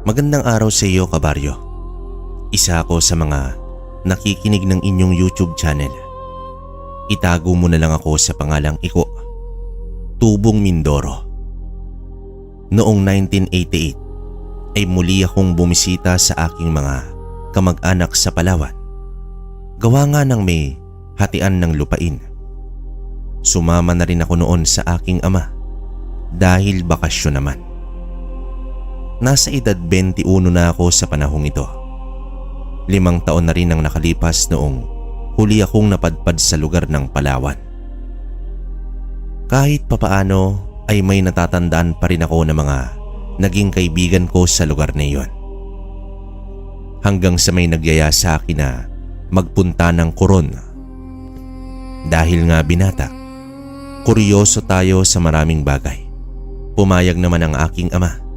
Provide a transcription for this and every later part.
Magandang araw sa iyo, kabaryo. Isa ako sa mga nakikinig ng inyong YouTube channel. Itago mo na lang ako sa pangalang Iko, Tubong Mindoro. Noong 1988 ay muli akong bumisita sa aking mga kamag-anak sa Palawan. Gawa nga ng may hatian ng lupain. Sumama na rin ako noon sa aking ama dahil bakasyon naman. Nasa edad 21 na ako sa panahong ito. 5 taon na rin ang nakalipas noong huli akong napadpad sa lugar ng Palawan. Kahit papaano ay may natatandaan pa rin ako ng mga naging kaibigan ko sa lugar na iyon. Hanggang sa may nagyaya sa akin na magpunta ng Coron. Dahil nga binata, kuryoso tayo sa maraming bagay. Pumayag naman ang aking ama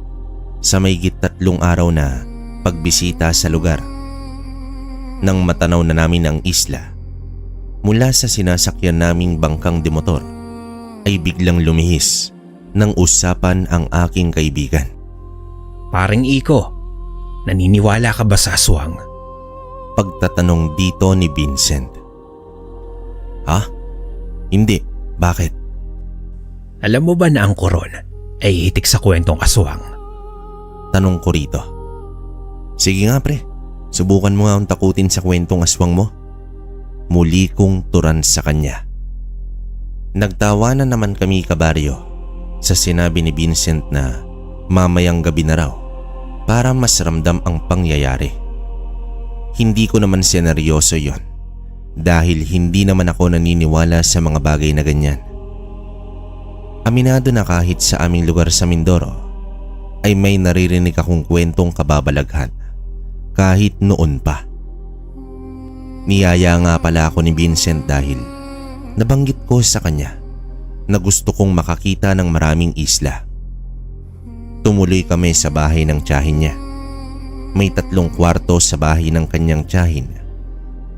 sa mahigit 3 araw na pagbisita sa lugar. Nang matanaw na namin ang isla, mula sa sinasakyan naming bangkang demotor ay biglang lumihis ng usapan ang aking kaibigan. Paring Iko, naniniwala ka ba sa aswang? Pagtatanong dito ni Vincent. Ha? Hindi. Bakit? Alam mo ba na ang Coron ay hitik sa kwentong aswang? Tanong ko rito. Sige nga pre, subukan mo nga ang takutin sa kwentong aswang mo. Muli kong turan sa kanya. Nagtawanan naman kami, kabaryo, sa sinabi ni Vincent na mamayang gabi na raw para mas ramdam ang pangyayari. Hindi ko naman seneryoso yon dahil hindi naman ako naniniwala sa mga bagay na ganyan. Aminado na kahit sa aming lugar sa Mindoro ay may naririnig akong kwentong kababalaghan kahit noon pa. Niyaya nga pala ako ni Vincent dahil nabanggit ko sa kanya na gusto kong makakita ng maraming isla. Tumuloy kami sa bahay ng tiyahin niya. May 3 kwarto sa bahay ng kanyang tiyahin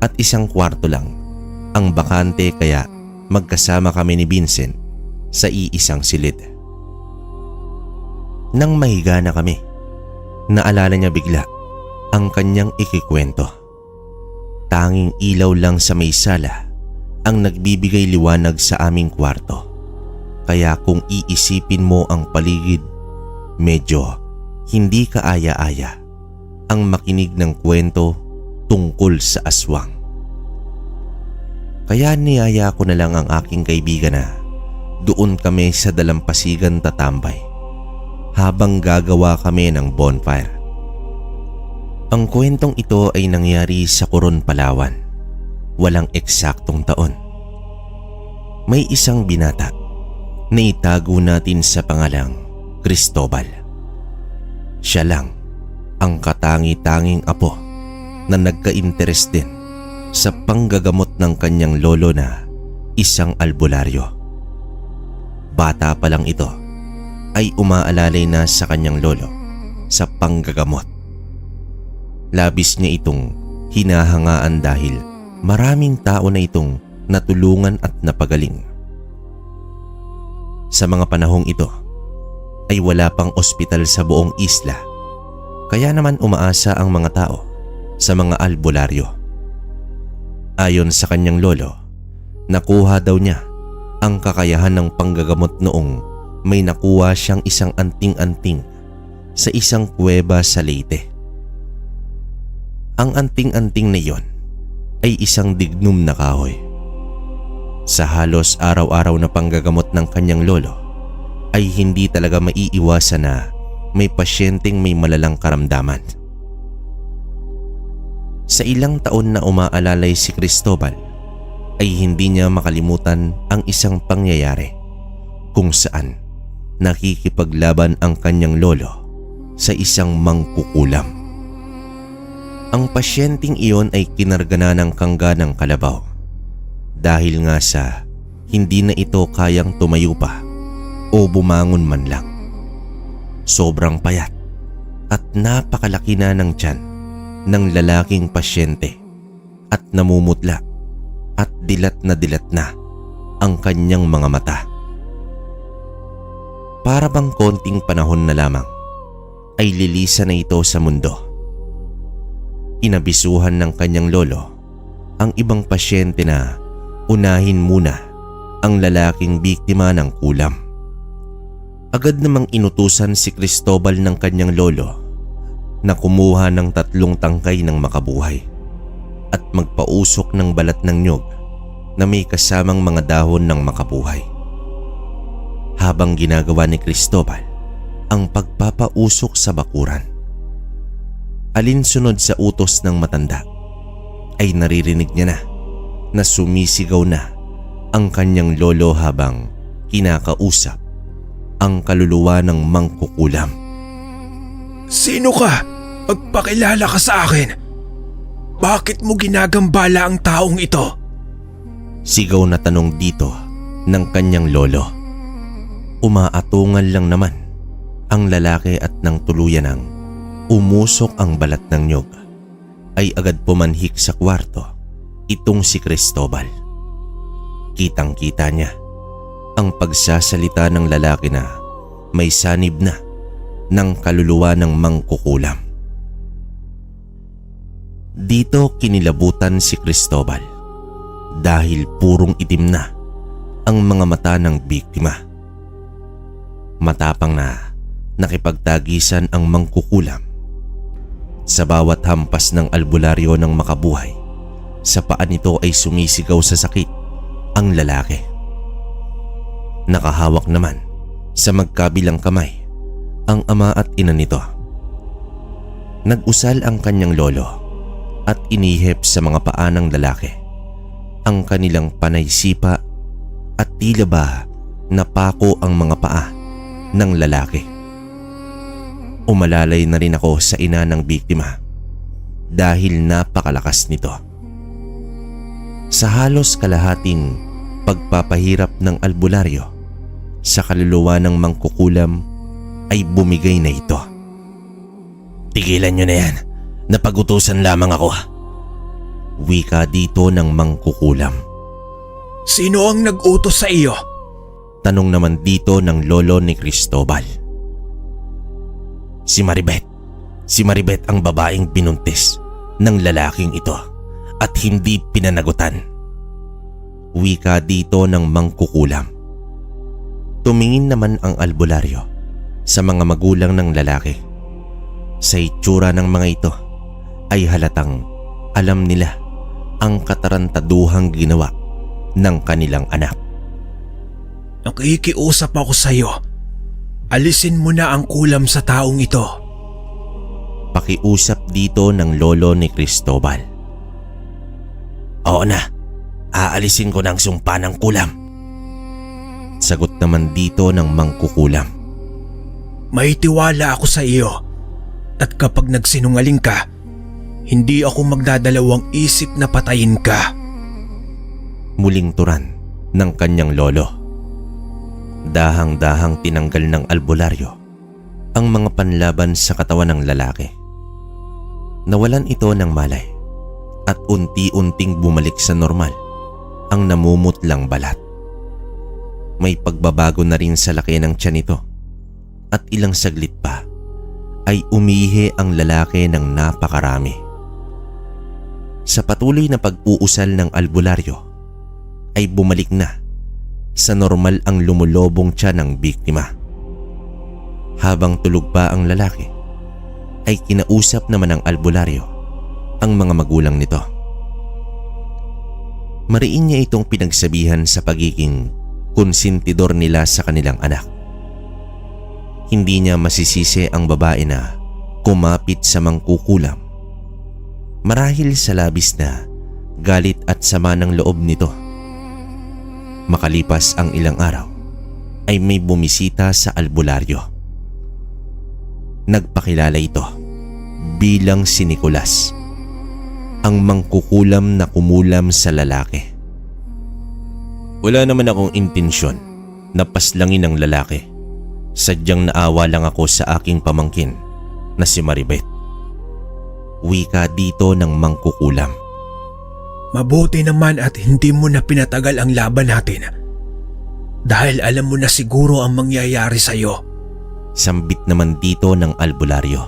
at 1 kwarto lang ang bakante, kaya magkasama kami ni Vincent sa iisang silid. Nang mahiga na kami, naalala niya bigla ang kanyang ikikwento. Tanging ilaw lang sa may sala ang nagbibigay liwanag sa aming kwarto. Kaya kung iisipin mo ang paligid, medyo hindi kaaya-aya ang makinig ng kwento tungkol sa aswang. Kaya niyaya ko na lang ang aking kaibigan na doon kami sa dalampasigan tatambay habang gagawa kami ng bonfire. Ang kwentong ito ay nangyari sa Coron, Palawan. Walang eksaktong taon. May isang binata na itago natin sa pangalang Cristobal. Siya lang ang katangi-tanging apo na nagka-interes din sa panggagamot ng kanyang lolo na isang albularyo. Bata pa lang ito ay umaalalay na sa kanyang lolo sa panggagamot. Labis niya itong hinahangaan dahil maraming tao na itong natulungan at napagaling. Sa mga panahong ito ay wala pang ospital sa buong isla, kaya naman umaasa ang mga tao sa mga albularyo. Ayon sa kanyang lolo, nakuha daw niya ang kakayahan ng panggagamot noong may nakuha siyang isang anting-anting sa isang kuweba sa Leyte. Ang anting-anting na iyon ay isang dignum na kahoy. Sa halos araw-araw na panggagamot ng kanyang lolo ay hindi talaga maiiwasan na may pasyenteng may malalang karamdaman. Sa ilang taon na umaalalay si Cristobal ay hindi niya makalimutan ang isang pangyayari kung saan nakikipaglaban ang kanyang lolo sa isang mangkukulam. Ang pasyenteng iyon ay kinarga na ng kangga ng kalabaw dahil nga sa hindi na ito kayang tumayo pa o bumangon man lang. Sobrang payat at napakalaki na ng tiyan ng lalaking pasyente at namumutla at dilat na ang kanyang mga mata. Para bang konting panahon na lamang ay lilisan na ito sa mundo. Inabisuhan ng kanyang lolo ang ibang pasyente na unahin muna ang lalaking biktima ng kulam. Agad namang inutusan si Cristobal ng kanyang lolo na kumuha ng 3 tangkay ng makabuhay at magpausok ng balat ng nyog na may kasamang mga dahon ng makabuhay. Habang ginagawa ni Cristobal ang pagpapausok sa bakuran, alinsunod sa utos ng matanda ay naririnig niya na sumisigaw na ang kanyang lolo habang kinakausap ang kaluluwa ng mangkukulam. Sino ka? Magpakilala ka sa akin. Bakit mo ginagambala ang taong ito? Sigaw na tanong dito ng kanyang lolo. Umaatungal lang naman ang lalaki at nang tuluyan ng umusok ang balat ng nyog ay agad pumanhik sa kwarto itong si Cristobal. Kitang-kita niya ang pagsasalita ng lalaki na may sanib na ng kaluluwa ng mangkukulam. Dito kinilabutan si Cristobal dahil purong itim na ang mga mata ng biktima. Matapang na nakipagtagisan ang mangkukulam. Sa bawat hampas ng albularyo ng makabuhay, sa paa nito ay sumisigaw sa sakit ang lalaki. Nakahawak naman sa magkabilang kamay ang ama at ina nito. Nag-usal ang kanyang lolo at inihip sa mga paa ng lalaki ang kanilang panaysipa at tila ba napako ang mga paa ng lalaki. Umalalay na rin ako sa ina ng biktima dahil napakalakas nito. Sa halos kalahating pagpapahirap ng albularyo sa kaluluwa ng mangkukulam ay bumigay na ito. Tigilan nyo na yan. Napagutusan lamang ako. Wika dito ng mangkukulam. Sino ang nag-utos sa iyo? Tanong naman dito ng lolo ni Cristobal. Si Maribet. Si Maribet ang babaeng binuntis ng lalaking ito at hindi pinanagutan. Wika dito ng mangkukulam. Tumingin naman ang albularyo sa mga magulang ng lalaki. Sa itsura ng mga ito ay halatang alam nila ang katarantaduhang ginawa ng kanilang anak. Nakikiusap ako sa iyo. Alisin mo na ang kulam sa taong ito. Pakiusap dito ng lolo ni Cristobal. Oo na, aalisin ko ng sumpa ng kulam. Sagot naman dito ng mangkukulam. May tiwala ako sa iyo at kapag nagsinungaling ka, hindi ako magdadalawang isip na patayin ka. Muling turan ng kanyang lolo. Dahang-dahang tinanggal ng albularyo ang mga panlaban sa katawan ng lalaki. Nawalan ito ng malay at unti-unting bumalik sa normal ang namumutlang balat. May pagbabago na rin sa laki ng tiyan nito at ilang saglit pa ay umihi ang lalaki ng napakarami. Sa patuloy na pag-uusal ng albularyo ay bumalik na sa normal ang lumulobong tiyan ng biktima. Habang tulog pa ang lalaki ay kinausap naman ng albularyo ang mga magulang nito. Mariin niya itong pinagsabihan sa pagiging konsentidor nila sa kanilang anak. Hindi niya masisisi ang babae na kumapit sa mangkukulam marahil sa labis na galit at sama ng loob nito. Makalipas ang ilang araw ay may bumisita sa albularyo. Nagpakilala ito bilang si Nicolas, ang mangkukulam na kumulam sa lalaki. Wala naman akong intensyon na paslangin ang lalaki. Sadyang naawa lang ako sa aking pamangkin na si Maribet. Wika dito ng mangkukulam. Mabuti naman at hindi mo na pinatagal ang laban natin. Dahil alam mo na siguro ang mangyayari sa iyo. sambit naman dito ng albularyo.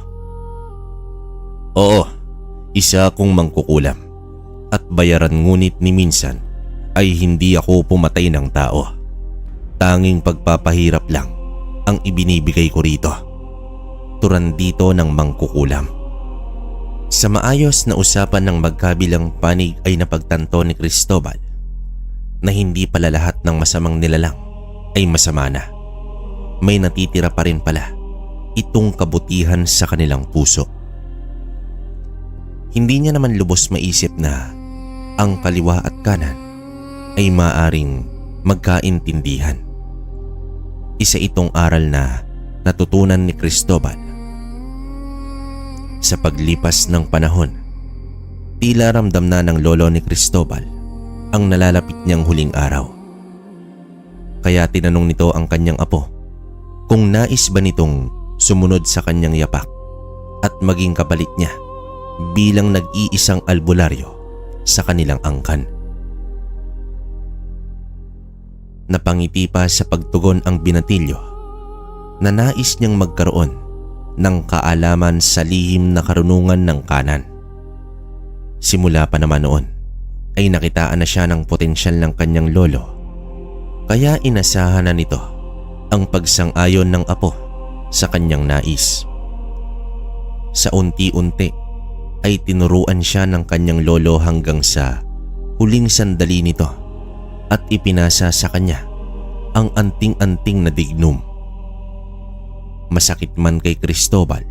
Oo, isa akong mangkukulam at bayaran, ngunit ni minsan ay hindi ako pumatay ng tao. Tanging pagpapahirap lang ang ibinibigay ko rito. Turan dito ng mangkukulam. Sa maayos na usapan ng magkabilang panig ay napagtanto ni Cristobal na hindi pala lahat ng masamang nilalang ay masama na. May natitira pa rin pala itong kabutihan sa kanilang puso. Hindi niya naman lubos maisip na ang kaliwa at kanan ay maaring magkaintindihan. Isa itong aral na natutunan ni Cristobal. Sa paglipas ng panahon, tila ramdam na ng lolo ni Cristobal ang nalalapit niyang huling araw. Kaya tinanong nito ang kanyang apo kung nais ba nitong sumunod sa kanyang yapak at maging kapalit niya bilang nag-iisang albularyo sa kanilang angkan. Napangiti pa sa pagtugon ang binatilyo na nais niyang magkaroon ng kaalaman sa lihim na karunungan ng kanan. Simula pa naman noon ay nakitaan na siya ng potensyal ng kanyang lolo, kaya inasahan na nito ang pagsang-ayon ng apo sa kanyang nais. Sa unti-unti ay tinuruan siya ng kanyang lolo hanggang sa huling sandali nito at ipinasa sa kanya ang anting-anting na dignum. Masakit man kay Cristobal,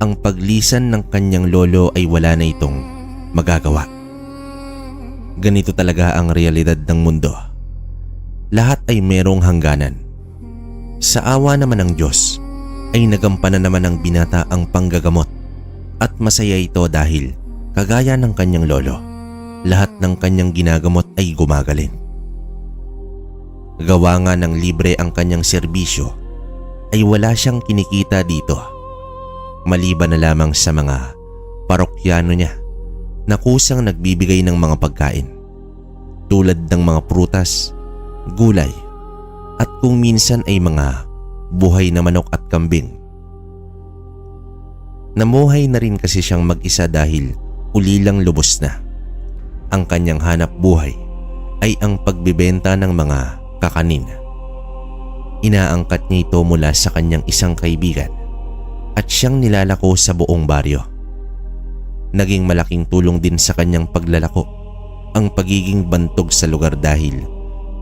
ang paglisan ng kanyang lolo ay wala na itong magagawa. Ganito talaga ang realidad ng mundo. Lahat ay merong hangganan. Sa awa naman ng Diyos ay nagampanan naman ng binata ang panggagamot at masaya ito dahil kagaya ng kanyang lolo, lahat ng kanyang ginagamot ay gumagaling. Gawa nga ng libre ang kanyang serbisyo ay wala siyang kinikita dito, maliban na lamang sa mga parokyano niya na kusang nagbibigay ng mga pagkain tulad ng mga prutas, gulay at kung minsan ay mga buhay na manok at kambing. Namuhay na rin kasi siyang mag-isa dahil ulilang lubos na. Ang kanyang hanap buhay ay ang pagbibenta ng mga kakanin. Inaangkat niya ito mula sa kanyang isang kaibigan at siyang nilalako sa buong baryo. Naging malaking tulong din sa kanyang paglalako ang pagiging bantog sa lugar dahil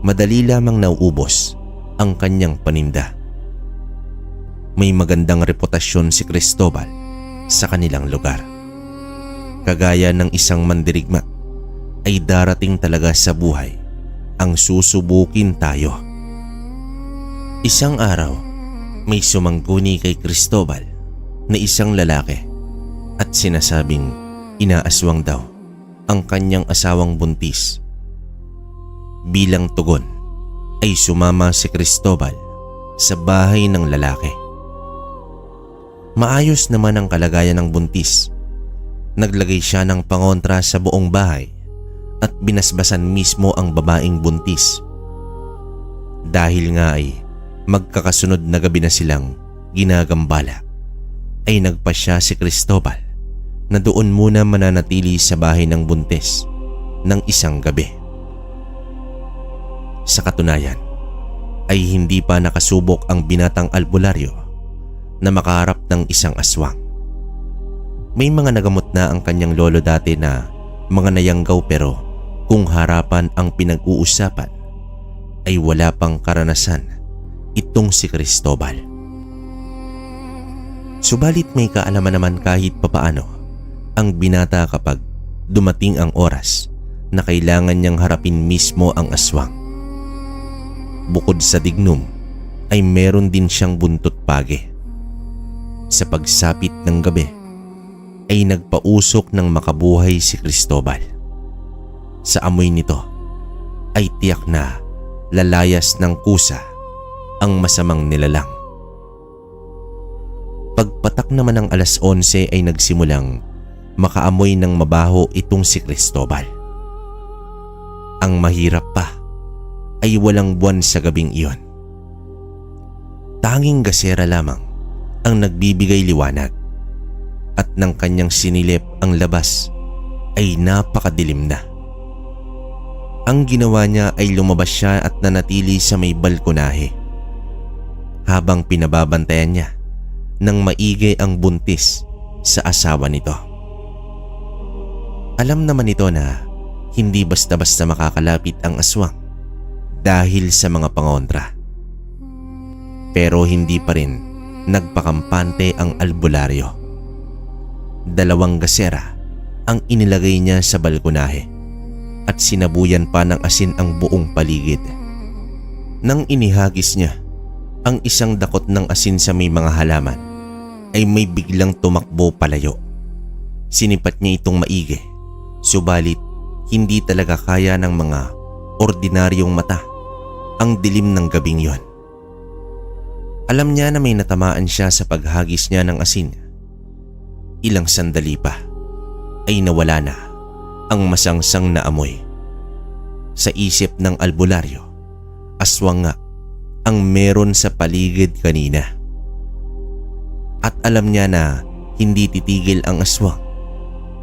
madali lamang nauubos ang kanyang paninda. May magandang reputasyon si Cristobal sa kanilang lugar. Kagaya ng isang mandirigma ay darating talaga sa buhay ang susubukin tayo. Isang araw, may sumangguni kay Cristobal na isang lalaki at sinasabing inaaswang daw ang kanyang asawang buntis. Bilang tugon ay sumama si Cristobal sa bahay ng lalaki. Maayos naman ang kalagayan ng buntis. Naglagay siya ng pangontra sa buong bahay at binasbasan mismo ang babaeng buntis. Dahil nga ay magkakasunod na gabi na silang ginagambala, ay nagpasya si Cristobal na doon muna mananatili sa bahay ng buntis ng isang gabi. Sa katunayan ay hindi pa nakasubok ang binatang albularyo na makaharap ng isang aswang. May mga nagamot na ang kanyang lolo dati na mga nayanggaw, pero kung harapan ang pinag-uusapan ay wala pang karanasan itong si Cristobal. Subalit may kaalaman naman kahit papaano ang binata kapag dumating ang oras na kailangan niyang harapin mismo ang aswang. Bukod sa dignum ay meron din siyang buntot page. Sa pagsapit ng gabi ay nagpausok ng makabuhay si Cristobal. Sa amoy nito ay tiyak na lalayas ng kusa ang masamang nilalang. Pagpatak naman ng alas 11 ay nagsimulang makaamoy ng mabaho itong si Cristobal. Ang mahirap pa ay walang buwan sa gabing iyon. Tanging gasera lamang ang nagbibigay liwanag at nang kanyang sinilip ang labas ay napakadilim na. Ang ginawa niya ay lumabas siya at nanatili sa may balkonahe habang pinababantayan niya ng maigi ang buntis sa asawa nito. Alam naman ito na hindi basta-basta makakalapit ang aswang dahil sa mga pangontra. Pero hindi pa rin nagpakampante ang albularyo. 2 gasera ang inilagay niya sa balkonahe at sinabuyan pa ng asin ang buong paligid. Nang inihagis niya ang isang dakot ng asin sa may mga halaman, ay may biglang tumakbo palayo. Sinipat niya itong maigi, subalit hindi talaga kaya ng mga ordinaryong mata ang dilim ng gabing yon. Alam niya na may natamaan siya sa paghagis niya ng asin. Ilang sandali pa ay nawala na ang masangsang na amoy. Sa isip ng albularyo, aswang nga ang meron sa paligid kanina. At alam niya na hindi titigil ang aswang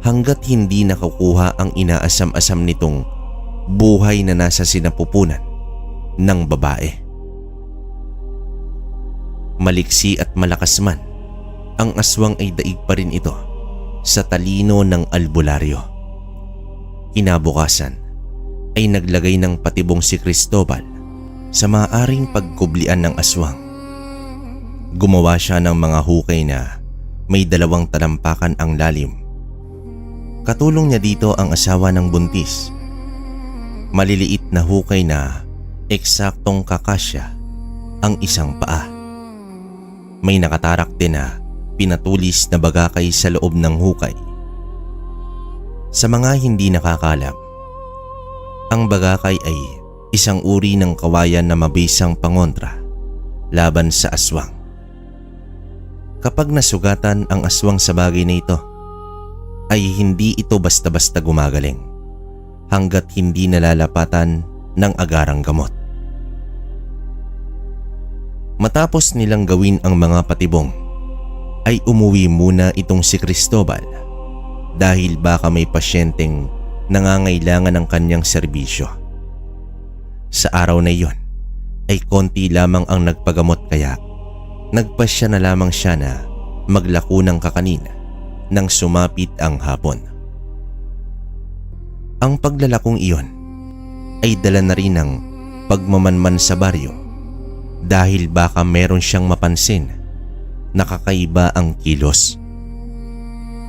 hanggat hindi nakukuha ang inaasam-asam nitong buhay na nasa sinapupunan ng babae. Maliksi at malakas man, ang aswang ay daig pa rin ito sa talino ng albularyo. Kinabukasan ay naglagay ng patibong si Cristobal sa maaaring pagkublian ng aswang. Gumawa siya ng mga hukay na may 2 talampakan ang lalim. Katulong niya dito ang asawa ng buntis. Maliliit na hukay na eksaktong kakasya ang isang paa. May nakatarak din na pinatulis na bagakay sa loob ng hukay. Sa mga hindi nakakalam, ang bagakay ay isang uri ng kawayan na mabisang pangontra laban sa aswang. Kapag nasugatan ang aswang sa bagay na ito, ay hindi ito basta-basta gumagaling hanggat hindi nalalapatan ng agarang gamot. Matapos nilang gawin ang mga patibong, ay umuwi muna itong si Cristobal dahil baka may pasyenteng nangangailangan ng kanyang serbisyo. Sa araw na iyon ay konti lamang ang nagpagamot kaya nagpasya na lamang siya na maglako ng kakanin nang sumapit ang hapon. Ang paglalakong iyon ay dala na rin ng pagmamanman sa baryo dahil baka meron siyang mapansin na kakaiba ang kilos.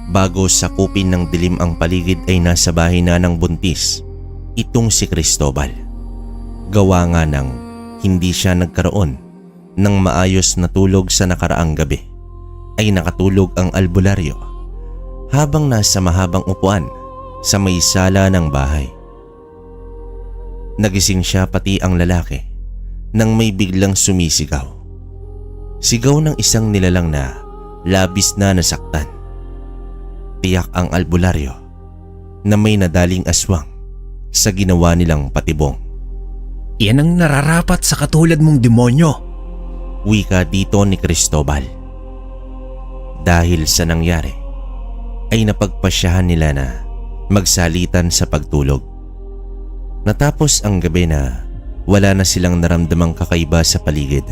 Bago sakupin ng dilim ang paligid ay nasa bahay na ng buntis itong si Cristobal. Gawa nga ng hindi siya nagkaroon ng maayos na tulog sa nakaraang gabi, ay nakatulog ang albularyo habang nasa mahabang upuan sa may sala ng bahay. Nagising siya pati ang lalaki nang may biglang sumisigaw. Sigaw ng isang nilalang na labis na nasaktan. Tiyak ang albularyo na may nadaling aswang sa ginawa nilang patibong. Yan ang nararapat sa katulad mong demonyo. Wika dito ni Cristobal. Dahil sa nangyari, ay napagpasyahan nila na magsalitan sa pagtulog. Natapos ang gabi na wala na silang naramdamang kakaiba sa paligid.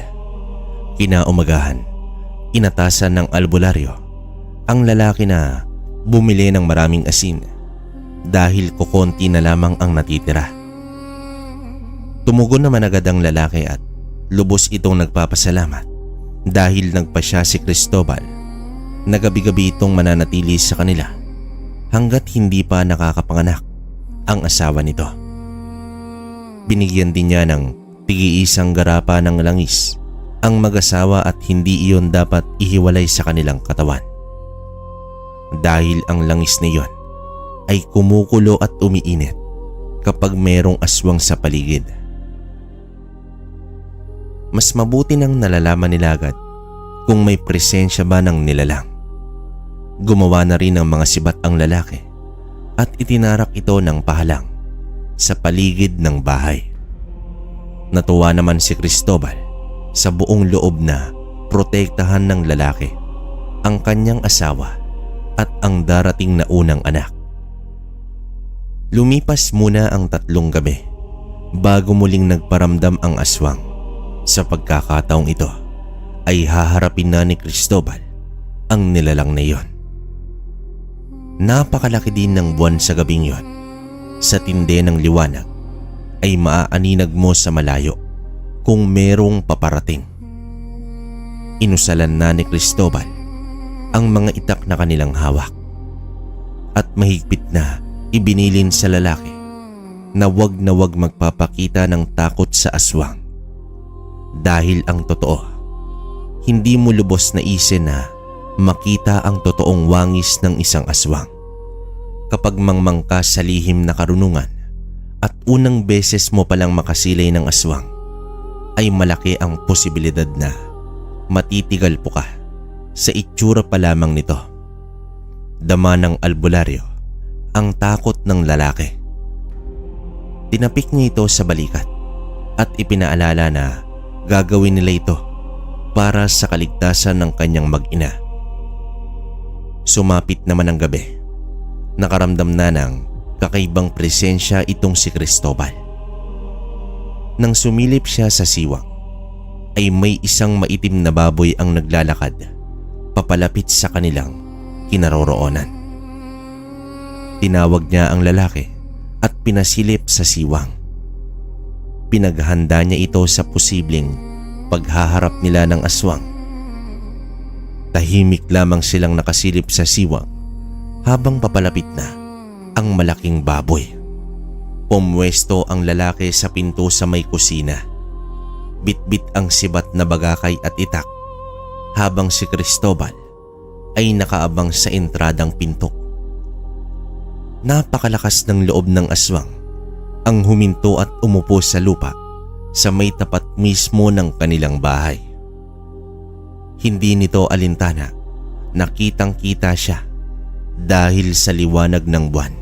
Kinaumagahan, inatasan ng albularyo ang lalaki na bumili ng maraming asin dahil kukonti na lamang ang natitira. Tumugon naman agad ang lalaki at lubos itong nagpapasalamat dahil nagpasya si Cristobal na gabi-gabi itong mananatili sa kanila hanggat hindi pa nakakapanganak ang asawa nito. Binigyan din niya ng tig-iisang garapa ng langis ang mag-asawa at hindi iyon dapat ihiwalay sa kanilang katawan. Dahil ang langis na iyon ay kumukulo at umiinit kapag merong aswang sa paligid. Mas mabuti nang nalalaman nila agad kung may presensya ba ng nilalang. Gumawa na rin ng mga sibat ang lalaki at itinarak ito ng pahalang sa paligid ng bahay. Natuwa naman si Cristobal sa buong loob na protektahan ng lalaki ang kanyang asawa at ang darating na unang anak. Lumipas muna ang 3 gabi bago muling nagparamdam ang aswang. Sa pagkakataong ito ay haharapin na ni Cristobal ang nilalang na iyon. Napakalaki din ng buwan sa gabing iyon. Sa tindi ng liwanag ay maaaninag mo sa malayo kung merong paparating. Inusalan na ni Cristobal ang mga itak na kanilang hawak at mahigpit na ibinilin sa lalaki na wag magpapakita ng takot sa aswang. Dahil ang totoo, hindi mo lubos na isin na makita ang totoong wangis ng isang aswang. Kapag mangmang ka sa lihim na karunungan at unang beses mo palang makasilay ng aswang, ay malaki ang posibilidad na matitigal po ka sa itsura pa lamang nito. Dama ng albularyo ang takot ng lalaki. Tinapik niya ito sa balikat at ipinaalala na gagawin nila ito para sa kaligtasan ng kanyang mag-ina. Sumapit naman ang gabi. Nakaramdam na ng kakaibang presensya itong si Cristobal. Nang sumilip siya sa siwang, ay may isang maitim na baboy ang naglalakad papalapit sa kanilang kinaroroonan. Tinawag niya ang lalaki at pinasilip sa siwang. Pinaghanda niya ito sa posibleng paghaharap nila ng aswang. Tahimik lamang silang nakasilip sa siwang habang papalapit na ang malaking baboy. Pumwesto ang lalaki sa pinto sa may kusina. Bitbit ang sibat na bagakay at itak habang si Cristobal ay nakaabang sa entradang pinto. Napakalakas ng loob ng aswang ang huminto at umupo sa lupa sa may tapat mismo ng kanilang bahay. Hindi nito alintana na kitang-kita siya dahil sa liwanag ng buwan.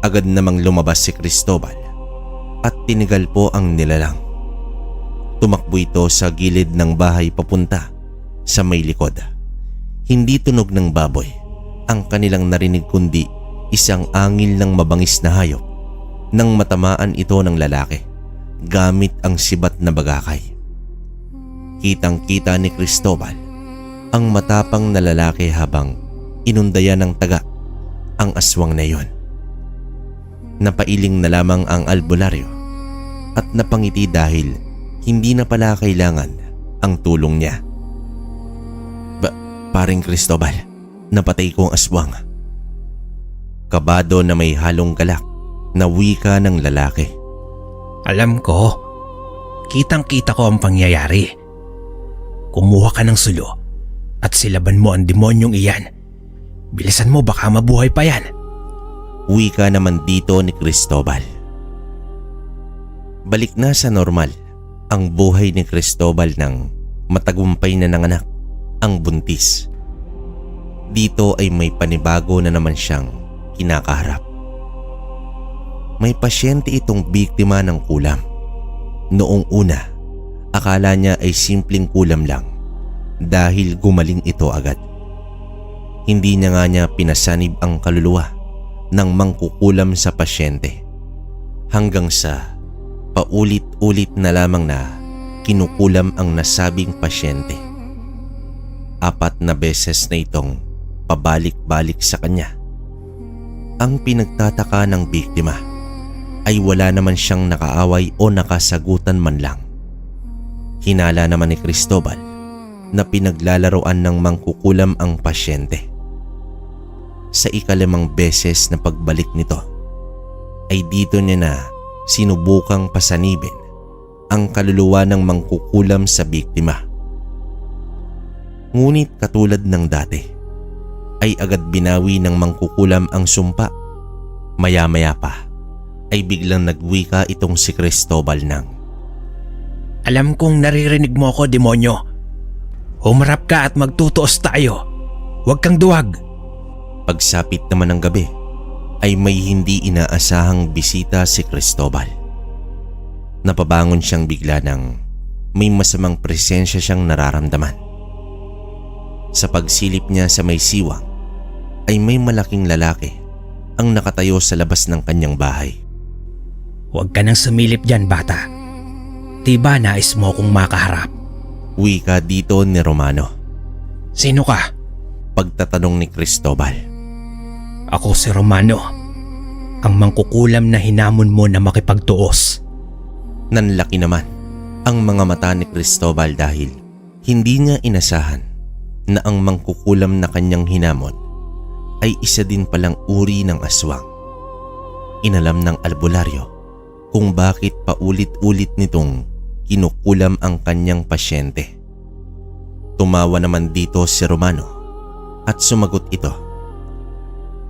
Agad namang lumabas si Cristobal at tinigal po ang nilalang. Tumakbo ito sa gilid ng bahay papunta sa may likod. Hindi tunog ng baboy ang kanilang narinig kundi isang angil ng mabangis na hayop nang matamaan ito ng lalaki gamit ang sibat na bagakay. Kitang-kita ni Cristobal ang matapang na lalaki habang inundayan ng taga ang aswang na iyon. Napailing na lamang ang albularyo at napangiti dahil hindi na pala kailangan ang tulong niya. Paring Cristobal, napatay ko ang aswang. Kabado na may halong galak na wika ng lalaki. Alam ko, kitang-kita ko ang pangyayari. Kumuha ka ng sulo at silaban mo ang demonyong iyan. Bilisan mo, baka mabuhay pa yan. Wika naman dito ni Cristobal. Balik na sa normal ang buhay ni Cristobal nang matagumpay na nanganak ang buntis. Dito ay may panibago na naman siyang kinakaharap. May pasyente itong biktima ng kulam. Noong una, akala niya ay simpleng kulam lang dahil gumaling ito agad. Hindi niya nga niya pinasanib ang kaluluwa ng mangkukulam sa pasyente hanggang sa paulit-ulit na lamang na kinukulam ang nasabing pasyente. 4 na beses na itong pabalik-balik sa kanya. Ang pinagtataka ng biktima ay wala naman siyang nakaaway o nakasagutan man lang. Hinala naman ni Cristobal na pinaglalaroan ng mangkukulam ang pasyente. Sa 5 beses na pagbalik nito ay dito niya na sinubukang pasanibin ang kaluluwa ng mangkukulam sa biktima. Ngunit katulad ng dati ay agad binawi ng mangkukulam ang sumpa. Maya-maya pa ay biglang nagwika itong si Cristobal ng, Alam kong naririnig mo ako, demonyo. Humarap ka at magtutuos tayo. Huwag kang duwag. Pagsapit naman ng gabi ay may hindi inaasahang bisita si Cristobal. Napabangon siyang bigla nang may masamang presensya siyang nararamdaman. Sa pagsilip niya sa may siwang ay may malaking lalaki ang nakatayo sa labas ng kanyang bahay. Huwag ka nang sumilip dyan, bata. Di ba nais mo kong makaharap? Wika dito ni Romano. Sino ka? Pagtatanong ni Cristobal. Ako si Romano, ang mangkukulam na hinamon mo na makipagtuos. Nanlaki naman ang mga mata ni Cristobal dahil hindi niya inasahan na ang mangkukulam na kanyang hinamon ay isa din palang uri ng aswang. Inalam ng albularyo kung bakit paulit-ulit nitong kinukulam ang kanyang pasyente. Tumawa naman dito si Romano at sumagot ito.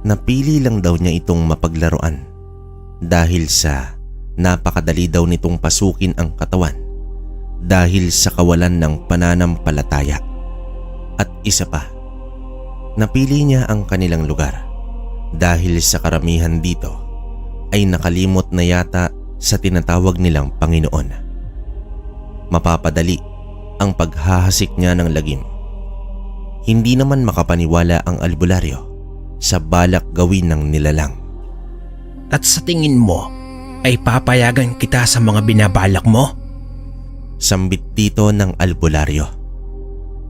Napili lang daw niya itong mapaglaruan dahil sa napakadali daw nitong pasukin ang katawan dahil sa kawalan ng pananampalataya. At isa pa, napili niya ang kanilang lugar dahil sa karamihan dito ay nakalimot na yata sa tinatawag nilang Panginoon. Mapapadali ang paghahasik niya ng lagim. Hindi naman makapaniwala ang albularyo sa balak gawin ng nilalang. At sa tingin mo, ay papayagan kita sa mga binabalak mo? Sambit dito ng albularyo.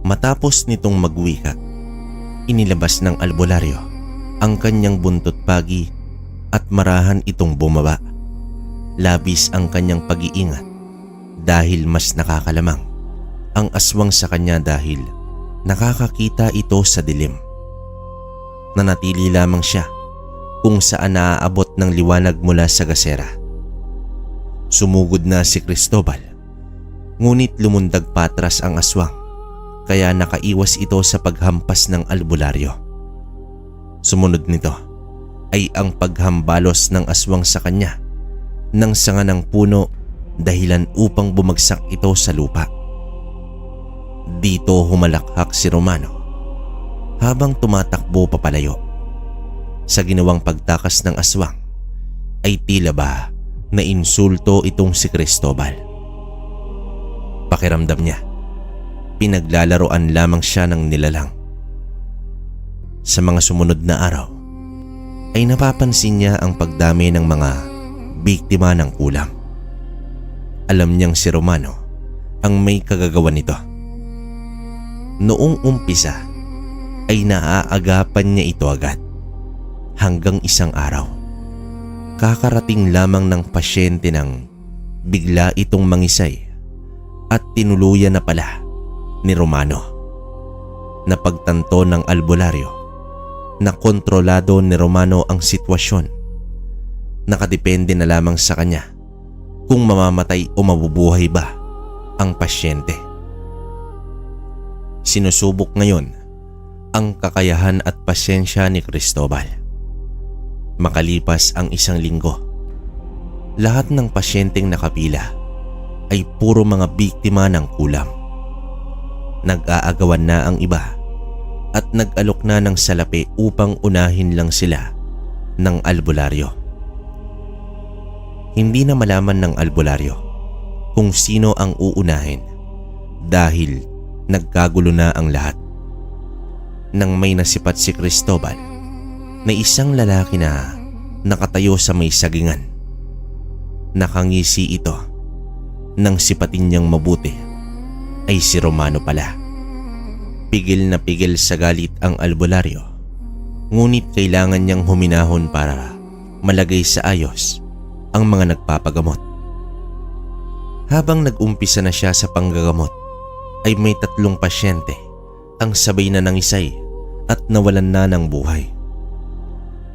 Matapos nitong magwika, inilabas ng albularyo ang kanyang buntot pagi at marahan itong bumaba. Labis ang kanyang pag-iingat dahil mas nakakalamang ang aswang sa kanya dahil nakakakita ito sa dilim. Nanatili lamang siya kung saan naaabot ng liwanag mula sa gasera. Sumugod na si Cristobal, ngunit lumundag patras ang aswang kaya nakaiwas ito sa paghampas ng albularyo. Sumunod nito ay ang paghambalos ng aswang sa kanya ng sanga ng puno dahilan upang bumagsak ito sa lupa. Dito humalakhak si Romano habang tumatakbo papalayo. Sa ginawang pagtakas ng aswang ay tila ba na insulto itong si Cristobal. Pakiramdam niya, pinaglalaroan lamang siya ng nilalang. Sa mga sumunod na araw ay napapansin niya ang pagdami ng mga biktima ng kulam. Alam niyang si Romano ang may kagagawan nito. Noong umpisa ay naaagapan niya ito agad hanggang isang araw. Kakarating lamang ng pasyente nang bigla itong mangisay at tinuluyan na pala ni Romano. Napagtanto ng albularyo na kontrolado ni Romano ang sitwasyon. Nakadepende na lamang sa kanya kung mamamatay o mabubuhay ba ang pasyente. Sinusubok ngayon ang kakayahan at pasensya ni Cristobal. Makalipas ang isang linggo, lahat ng pasyenteng nakapila ay puro mga biktima ng kulam. Nag-aagawan na ang iba at nag-alok na ng salapi upang unahin lang sila ng albularyo. Hindi na malaman ng albularyo kung sino ang uunahin dahil nagkagulo na ang lahat. Nang may nasipat si Cristobal na isang lalaki na nakatayo sa may sagingan. Nakangisi ito. Nang sipatin niyang mabuti ay si Romano pala. Pigil na pigil sa galit ang albularyo, ngunit kailangan niyang huminahon para malagay sa ayos ang mga nagpapagamot. Habang nag-umpisa na siya sa panggagamot ay may 3 pasyente ang sabay na nangisay at nawalan na ng buhay.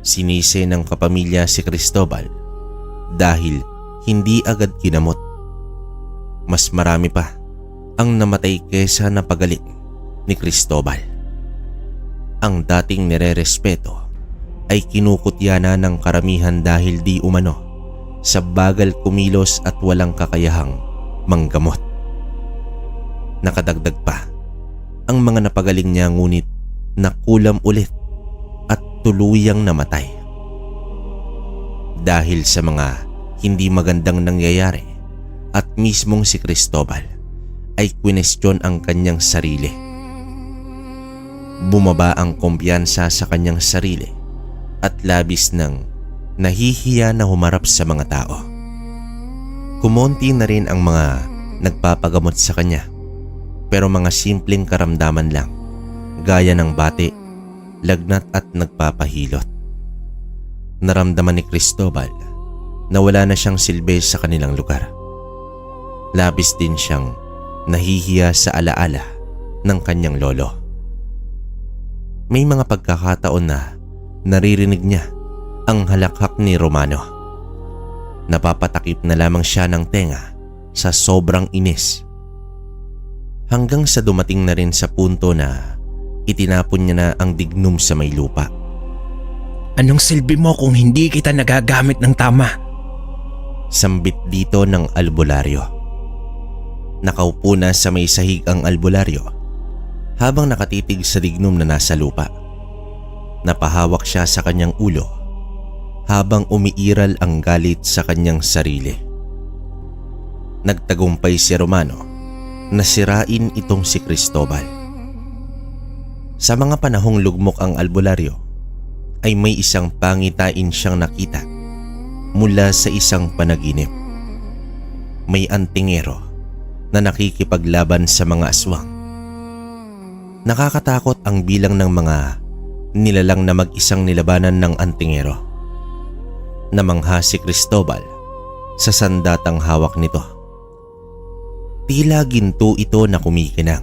Sinisi ng kapamilya si Cristobal dahil hindi agad ginamot. Mas marami pa ang namatay kesa napagaling ni Cristobal. Ang dating nire-respeto ay kinukutya na ng karamihan dahil di umano sa bagal kumilos at walang kakayahang manggamot. Nakadagdag pa ang mga napagaling niya ngunit nakulam ulit at tuluyang namatay. Dahil sa mga hindi magandang nangyayari at mismong si Cristobal ay kwinestyon ang kanyang sarili. Bumaba ang kumpiyansa sa kanyang sarili at labis nang nahihiya na humarap sa mga tao. Kumonti na rin ang mga nagpapagamot sa kanya, pero mga simpleng karamdaman lang gaya ng bati, lagnat at nagpapahilot. Naramdaman ni Cristobal na wala na siyang silbi sa kanilang lugar. Labis din siyang nahihiya sa alaala ng kanyang lolo. May mga pagkakataon na naririnig niya ang halakhak ni Romano. Napapatakip na lamang siya ng tenga sa sobrang inis. Hanggang sa dumating na rin sa punto na itinapon niya na ang dignum sa may lupa. Anong silbi mo kung hindi kita nagagamit ng tama? Sambit dito ng albularyo. Nakaupo na sa may sahig ang albularyo habang nakatitig sa dignum na nasa lupa. Napahawak siya sa kanyang ulo habang umiiral ang galit sa kanyang sarili. Nagtagumpay si Romano na sirain itong si Cristobal. Sa mga panahong lugmok ang albularyo ay may isang pangitain siyang nakita mula sa isang panaginip. May antingero na nakikipaglaban sa mga aswang. Nakakatakot ang bilang ng mga nilalang na mag-isang nilabanan ng antingero. Namangha si Cristobal sa sandatang hawak nito. Tila ginto ito na kumikinang,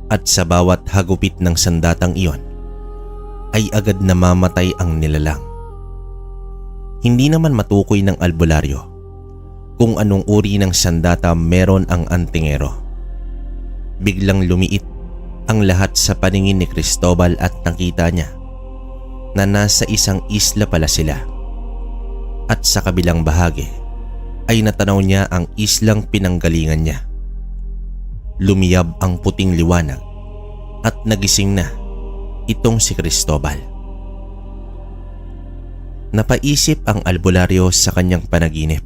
at sa bawat hagupit ng sandatang iyon ay agad namamatay ang nilalang. Hindi naman matukoy ng albularyo kung anong uri ng sandata meron ang antingero. Biglang lumiit ang lahat sa paningin ni Cristobal at nakita niya na nasa isang isla pala sila. At sa kabilang bahagi ay natanaw niya ang islang pinanggalingan niya. Lumiyab ang puting liwanag at nagising na itong si Cristobal. Napaisip ang albularyo sa kanyang panaginip.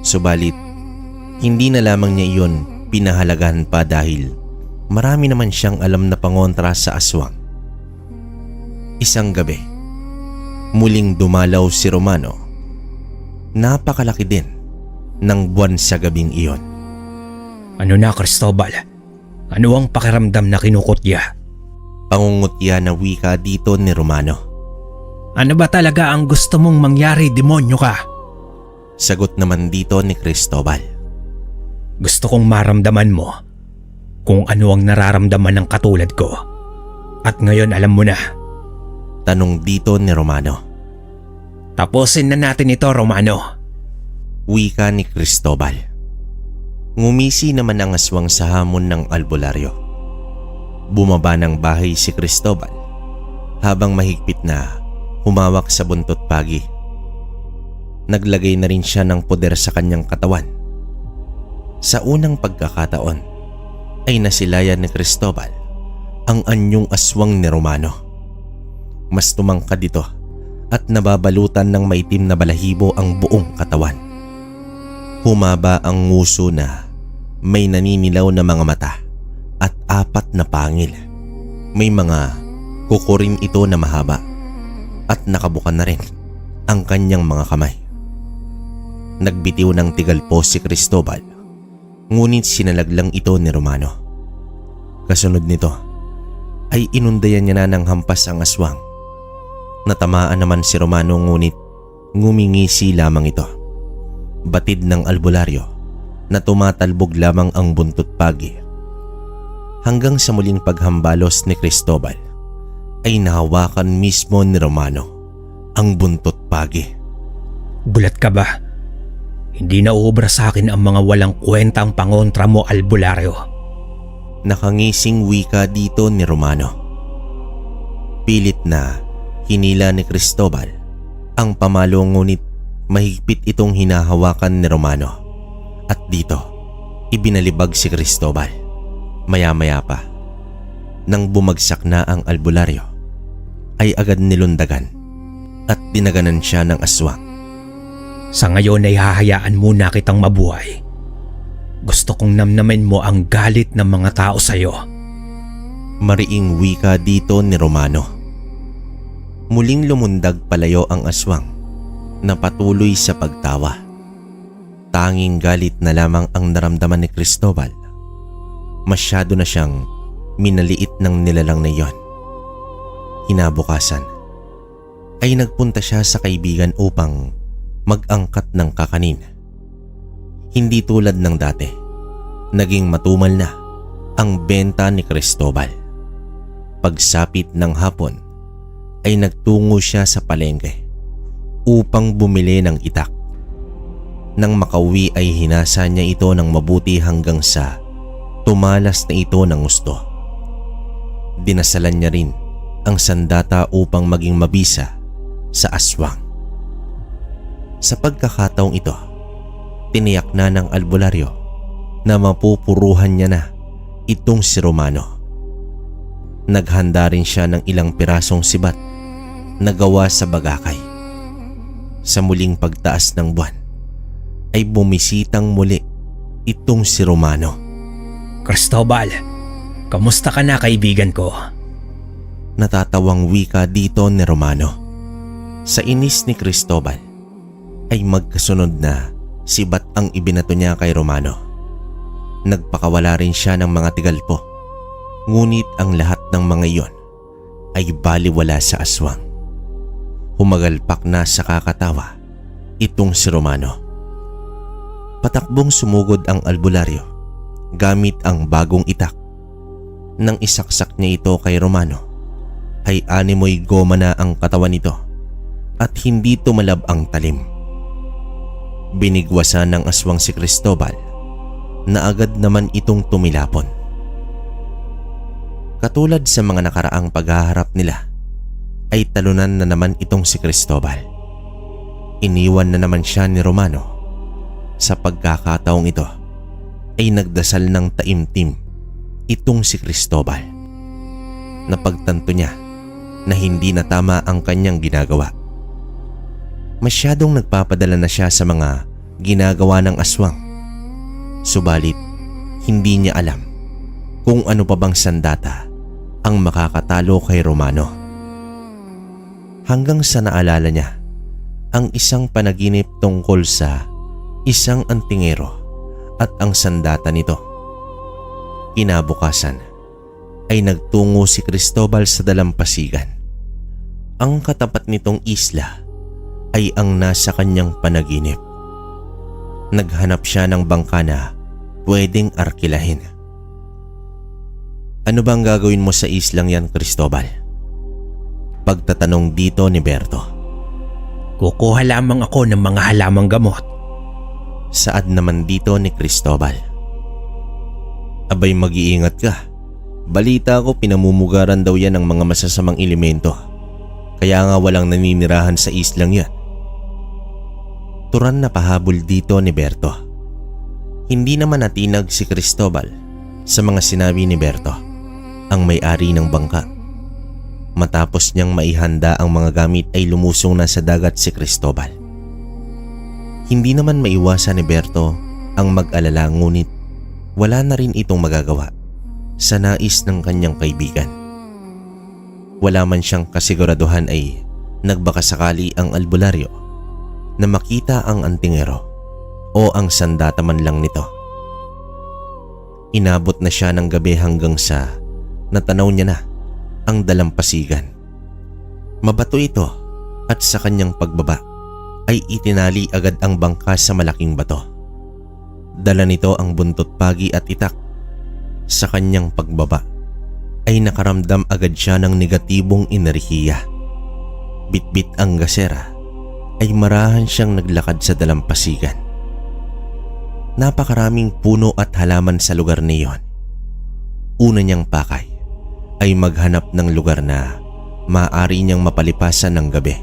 Subalit, hindi na lamang niya iyon pinahalagahan pa dahil marami naman siyang alam na pangontra sa aswang. Isang gabi, muling dumalaw si Romano. Napakalaki din ng buwan sa gabing iyon. Ano na, Cristobal? Ano ang pakiramdam na kinukutya? Pangungutya na wika dito ni Romano. Ano ba talaga ang gusto mong mangyari, demonyo ka? Sagot naman dito ni Cristobal. Gusto kong maramdaman mo kung ano ang nararamdaman ng katulad ko. At ngayon alam mo na. Tanong dito ni Romano. Tapusin na natin ito, Romano. Wika ni Cristobal. Ngumisi naman ang aswang sa hamon ng albularyo. Bumaba ng bahay si Cristobal habang mahigpit na humawak sa buntot pagi. Naglagay na rin siya ng poder sa kanyang katawan. Sa unang pagkakataon ay nasilayan ni Cristobal ang anyong aswang ni Romano. Mas tumangkad ito at nababalutan ng maitim na balahibo ang buong katawan. Humaba ang nguso na may naninilaw na mga mata at 4 na pangil. May mga kuko rin ito na mahaba at nakabuka na rin ang kanyang mga kamay. Nagbitiw ng tigalpo si Cristobal, ngunit sinalaglang ito ni Romano. Kasunod nito ay inundayan niya na ng hampas ang aswang. Natamaan naman si Romano ngunit ngumingisi lamang ito. Batid ng albularyo na tumatalbog lamang ang buntot pagi. Hanggang sa muling paghambalos ni Cristobal ay nahawakan mismo ni Romano ang buntot pagi. Bulat ka ba? Hindi na uubra sa akin ang mga walang kwentang pangontra mo, albularyo. Nakangising wika dito ni Romano. Pilit na hinila ni Cristobal ang pamalo ngunit mahigpit itong hinahawakan ni Romano. At dito, ibinalibag si Cristobal. Maya-maya pa, nang bumagsak na ang albularyo, ay agad nilundagan at dinaganan siya ng aswang. Sa ngayon ay hahayaan muna kitang mabuhay. Gusto kong namnamin mo ang galit ng mga tao sa'yo. Mariing wika dito ni Romano. Muling lumundag palayo ang aswang na patuloy sa pagtawa. Tanging galit na lamang ang naramdaman ni Cristobal. Masyado na siyang minaliit ng nilalang na iyon. Kinabukasan ay nagpunta siya sa kaibigan upang mag-angkat ng kakanin. Hindi tulad ng dati, naging matumal na ang benta ni Cristobal. Pagsapit ng hapon ay nagtungo siya sa palengke upang bumili ng itak. Nang makauwi ay hinasa niya ito ng mabuti hanggang sa tumalas na ito ng gusto. Dinasalan niya rin ang sandata upang maging mabisa sa aswang. Sa pagkakataong ito, tiniyak na ng albularyo na mapupuruhan niya na itong si Romano. Naghanda rin siya ng ilang pirasong sibat na gawa sa bagakay. Sa muling pagtaas ng buwan ay bumisitang muli itong si Romano. Cristobal, kamusta ka na kaibigan ko? Natatawang wika dito ni Romano. Sa inis ni Cristobal ay magkasunod na sibat ang ibinato niya kay Romano. Nagpakawala rin siya ng mga tigalpo, ngunit ang lahat ng mga iyon ay baliwala sa aswang. Humagalpak na sa kakatawa itong si Romano. Patakbong sumugod ang albularyo gamit ang bagong itak. Nang isaksak niya ito kay Romano ay animoy goma na ang katawan nito at hindi tumalab ang talim. Binigwasan ng aswang si Cristobal na agad naman itong tumilapon. Katulad sa mga nakaraang paghaharap nila ay talunan na naman itong si Cristobal. Iniwan na naman siya ni Romano. Sa pagkakataong ito ay nagdasal ng taimtim itong si Cristobal. Napagtanto niya na hindi na tama ang kanyang ginagawa. Masyadong nagpapadala na siya sa mga ginagawa ng aswang. Subalit hindi niya alam kung ano pa bang sandata ang makakatalo kay Romano. Hanggang sa naalala niya ang isang panaginip tungkol sa isang antingero at ang sandata nito. Kinabukasan ay nagtungo si Cristobal sa dalampasigan. Ang katapat nitong isla ay ang nasa kanyang panaginip. Naghanap siya ng bangka na pwedeng arkilahin. Ano bang gagawin mo sa islang yan, Cristobal? Pagtatanong dito ni Berto. Kukuha lamang ako ng mga halamang gamot. Saad naman dito ni Cristobal. Abay, mag-iingat ka. Balita ko pinamumugaran daw yan ng mga masasamang elemento. Kaya nga walang naninirahan sa islang yan. Turan na pahabol dito ni Berto. Hindi naman natinag si Cristobal sa mga sinabi ni Berto, ang may-ari ng bangka. Matapos niyang maihanda ang mga gamit ay lumusong na sa dagat si Cristobal. Hindi naman maiwasan ni Berto ang mag-alala, ngunit wala na rin itong magagawa sa nais ng kanyang kaibigan. Wala man siyang kasiguraduhan ay nagbakasakali ang albularyo na makita ang antingero o ang sandata man lang nito. Inabot na siya ng gabi hanggang sa natanaw niya na ang dalampasigan. Mabato ito at sa kanyang pagbaba ay itinali agad ang bangka sa malaking bato. Dala nito ang buntot pagi at itak. Sa kanyang pagbaba ay nakaramdam agad siya ng negatibong enerhiya. Bitbit ang gasera ay marahan siyang naglakad sa dalampasigan. Napakaraming puno at halaman sa lugar na iyon. Una niyang pakay ay maghanap ng lugar na maaari niyang mapalipasan ng gabi.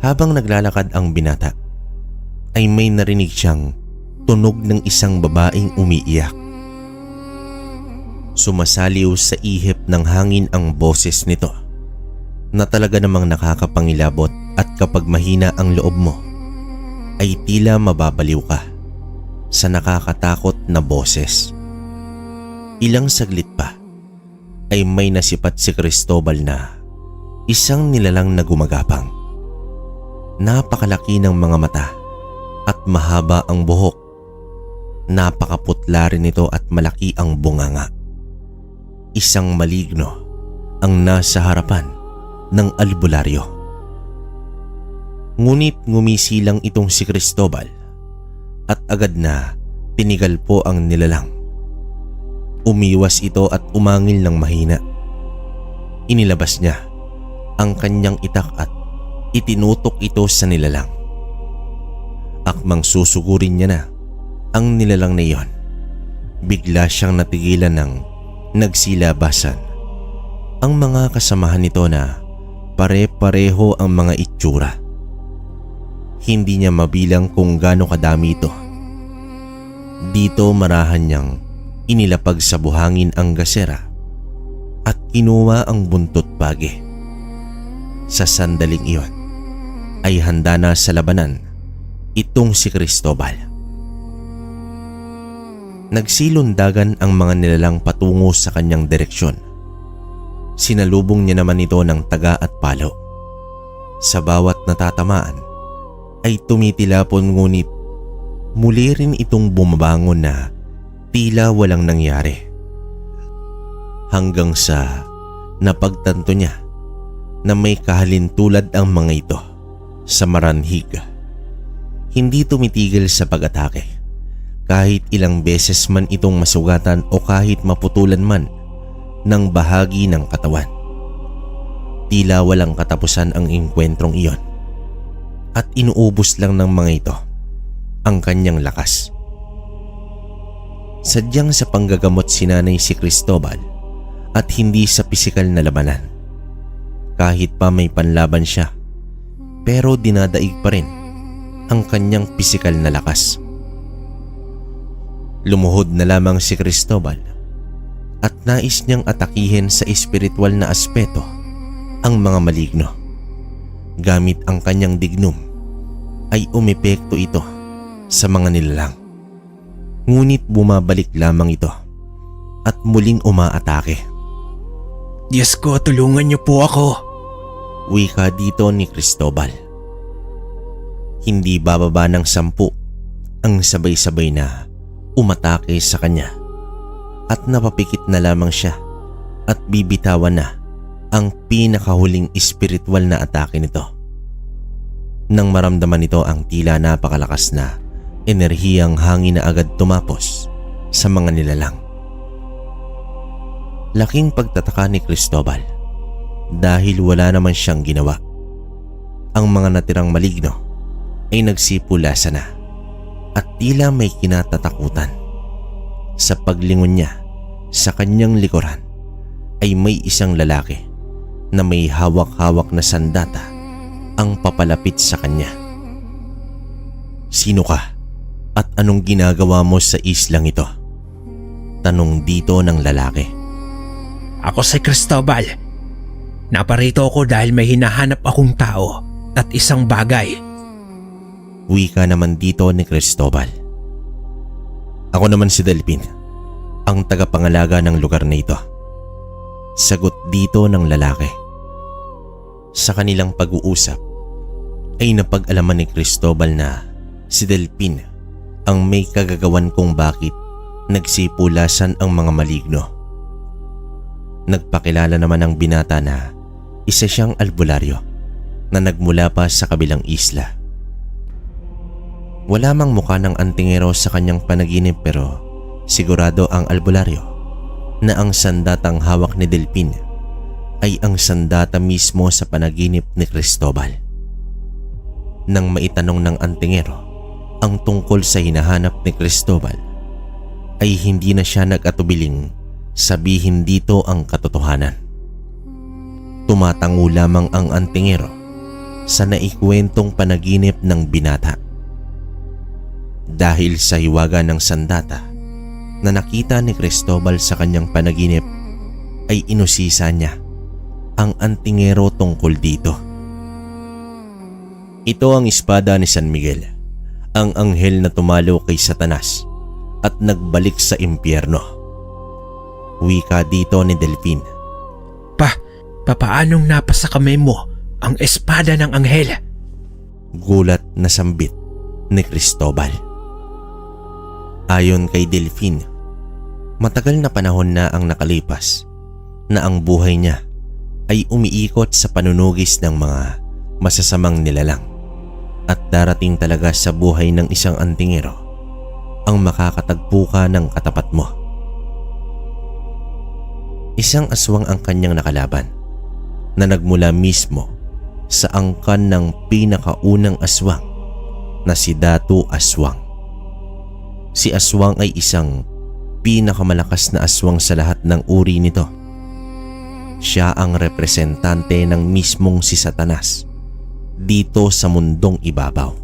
Habang naglalakad ang binata, ay may narinig siyang tunog ng isang babaeng umiiyak. Sumasaliw sa ihip ng hangin ang boses nito na talaga namang nakakapangilabot, at kapag mahina ang loob mo ay tila mababaliw ka sa nakakatakot na boses. Ilang saglit pa ay may nasipat si Cristobal na isang nilalang na gumagapang. Napakalaki ng mga mata at mahaba ang buhok. Napakaputla rin ito at malaki ang bunganga. Isang maligno ang nasa harapan ng albularyo. Ngunit ngumisilang itong si Cristobal at agad na tinigal po ang nilalang. Umiwas ito at umangil ng mahina. Inilabas niya ang kanyang itak at itinutok ito sa nilalang. Akmang susugurin niya na ang nilalang na iyon. Bigla siyang natigilan ng nagsilabasan. Ang mga kasamahan nito na pare-pareho ang mga itsura. Hindi niya mabilang kung gaano kadami ito. Dito marahan niyang inilapag sa buhangin ang gasera at kinuha ang buntot pagi. Sa sandaling iyon ay handa na sa labanan itong si Cristobal. Nagsilundagan ang mga nilalang patungo sa kanyang direksyon. Sinalubong niya naman ito ng taga at palo. Sa bawat natatamaan ay tumitilapon, ngunit muli rin itong bumabangon na tila walang nangyari. Hanggang sa napagtanto niya na may kahalintulad ang mga ito sa maranhig. Hindi tumitigil sa pag-atake kahit ilang beses man itong masugatan o kahit maputulan man ng bahagi ng katawan. Tila walang katapusan ang engkwentrong iyon at inuubos lang ng mga ito ang kanyang lakas. Sadyang sa panggagamot sinanay si Cristobal at hindi sa pisikal na labanan. Kahit pa may panlaban siya, pero dinadaig pa rin ang kanyang pisikal na lakas. Lumuhod na lamang si Cristobal at nais niyang atakihin sa espiritual na aspeto ang mga maligno. Gamit ang kanyang dignum ay umepekto ito sa mga nilalang. Ngunit bumabalik lamang ito at muling umaatake. Diyos ko, tulungan niyo po ako. Wika dito ni Cristobal. Hindi bababa ng 10 ang sabay-sabay na umatake sa kanya at napapikit na lamang siya at bibitawan na ang pinakahuling espiritual na atake nito. Nang maramdaman nito ang tila napakalakas na enerhiyang hangin na agad tumapos sa mga nilalang. Laking pagtataka ni Cristobal dahil wala naman siyang ginawa. Ang mga natirang maligno ay nagsipulasa na at tila may kinatatakutan. Sa paglingon niya sa kanyang likuran ay may isang lalaki na may hawak-hawak na sandata ang papalapit sa kanya. Sino ka at anong ginagawa mo sa islang ito? Tanong dito ng lalaki. Ako si Cristobal. Naparito ako dahil may hinahanap akong tao at isang bagay. Wika naman dito ni Cristobal. Ako naman si Delpin, ang tagapangalaga ng lugar na ito. Sagot dito ng lalaki. Sa kanilang pag-uusap ay napag-alaman ni Cristobal na si Delpin ang may kagagawan kung bakit nagsipulasan ang mga maligno. Nagpakilala naman ang binata na isa siyang albularyo na nagmula pa sa kabilang isla. Wala mang mukha ng antingero sa kanyang panaginip, pero sigurado ang albularyo na ang sandatang hawak ni Delpin ay ang sandata mismo sa panaginip ni Cristobal. Nang maitanong ng antingero ang tungkol sa hinahanap ni Cristobal, ay hindi na siya nag-atubiling sabihin dito ang katotohanan. Tumatango lamang ang antingero sa naikwentong panaginip ng binata. Dahil sa hiwaga ng sandata na nakita ni Cristobal sa kanyang panaginip, ay inusisa niya ang antingero tungkol dito. Ito ang espada ni San Miguel ang anghel na tumalo kay Satanas at nagbalik sa impyerno. Wika dito ni Delfin. Papaanong napasa kamay mo ang espada ng anghel? Gulat na sambit ni Cristobal. Ayon kay Delfin, matagal na panahon na ang nakalipas na ang buhay niya ay umiikot sa panunugis ng mga masasamang nilalang at darating talaga sa buhay ng isang antingero ang makakatagpo ka ng katapat mo. Isang aswang ang kanyang nakalaban na nagmula mismo sa angkan ng pinakaunang aswang na si Datu Aswang. Si Aswang ay isang pinakamalakas na aswang sa lahat ng uri nito. Siya ang representante ng mismong si Satanas dito sa mundong ibabaw.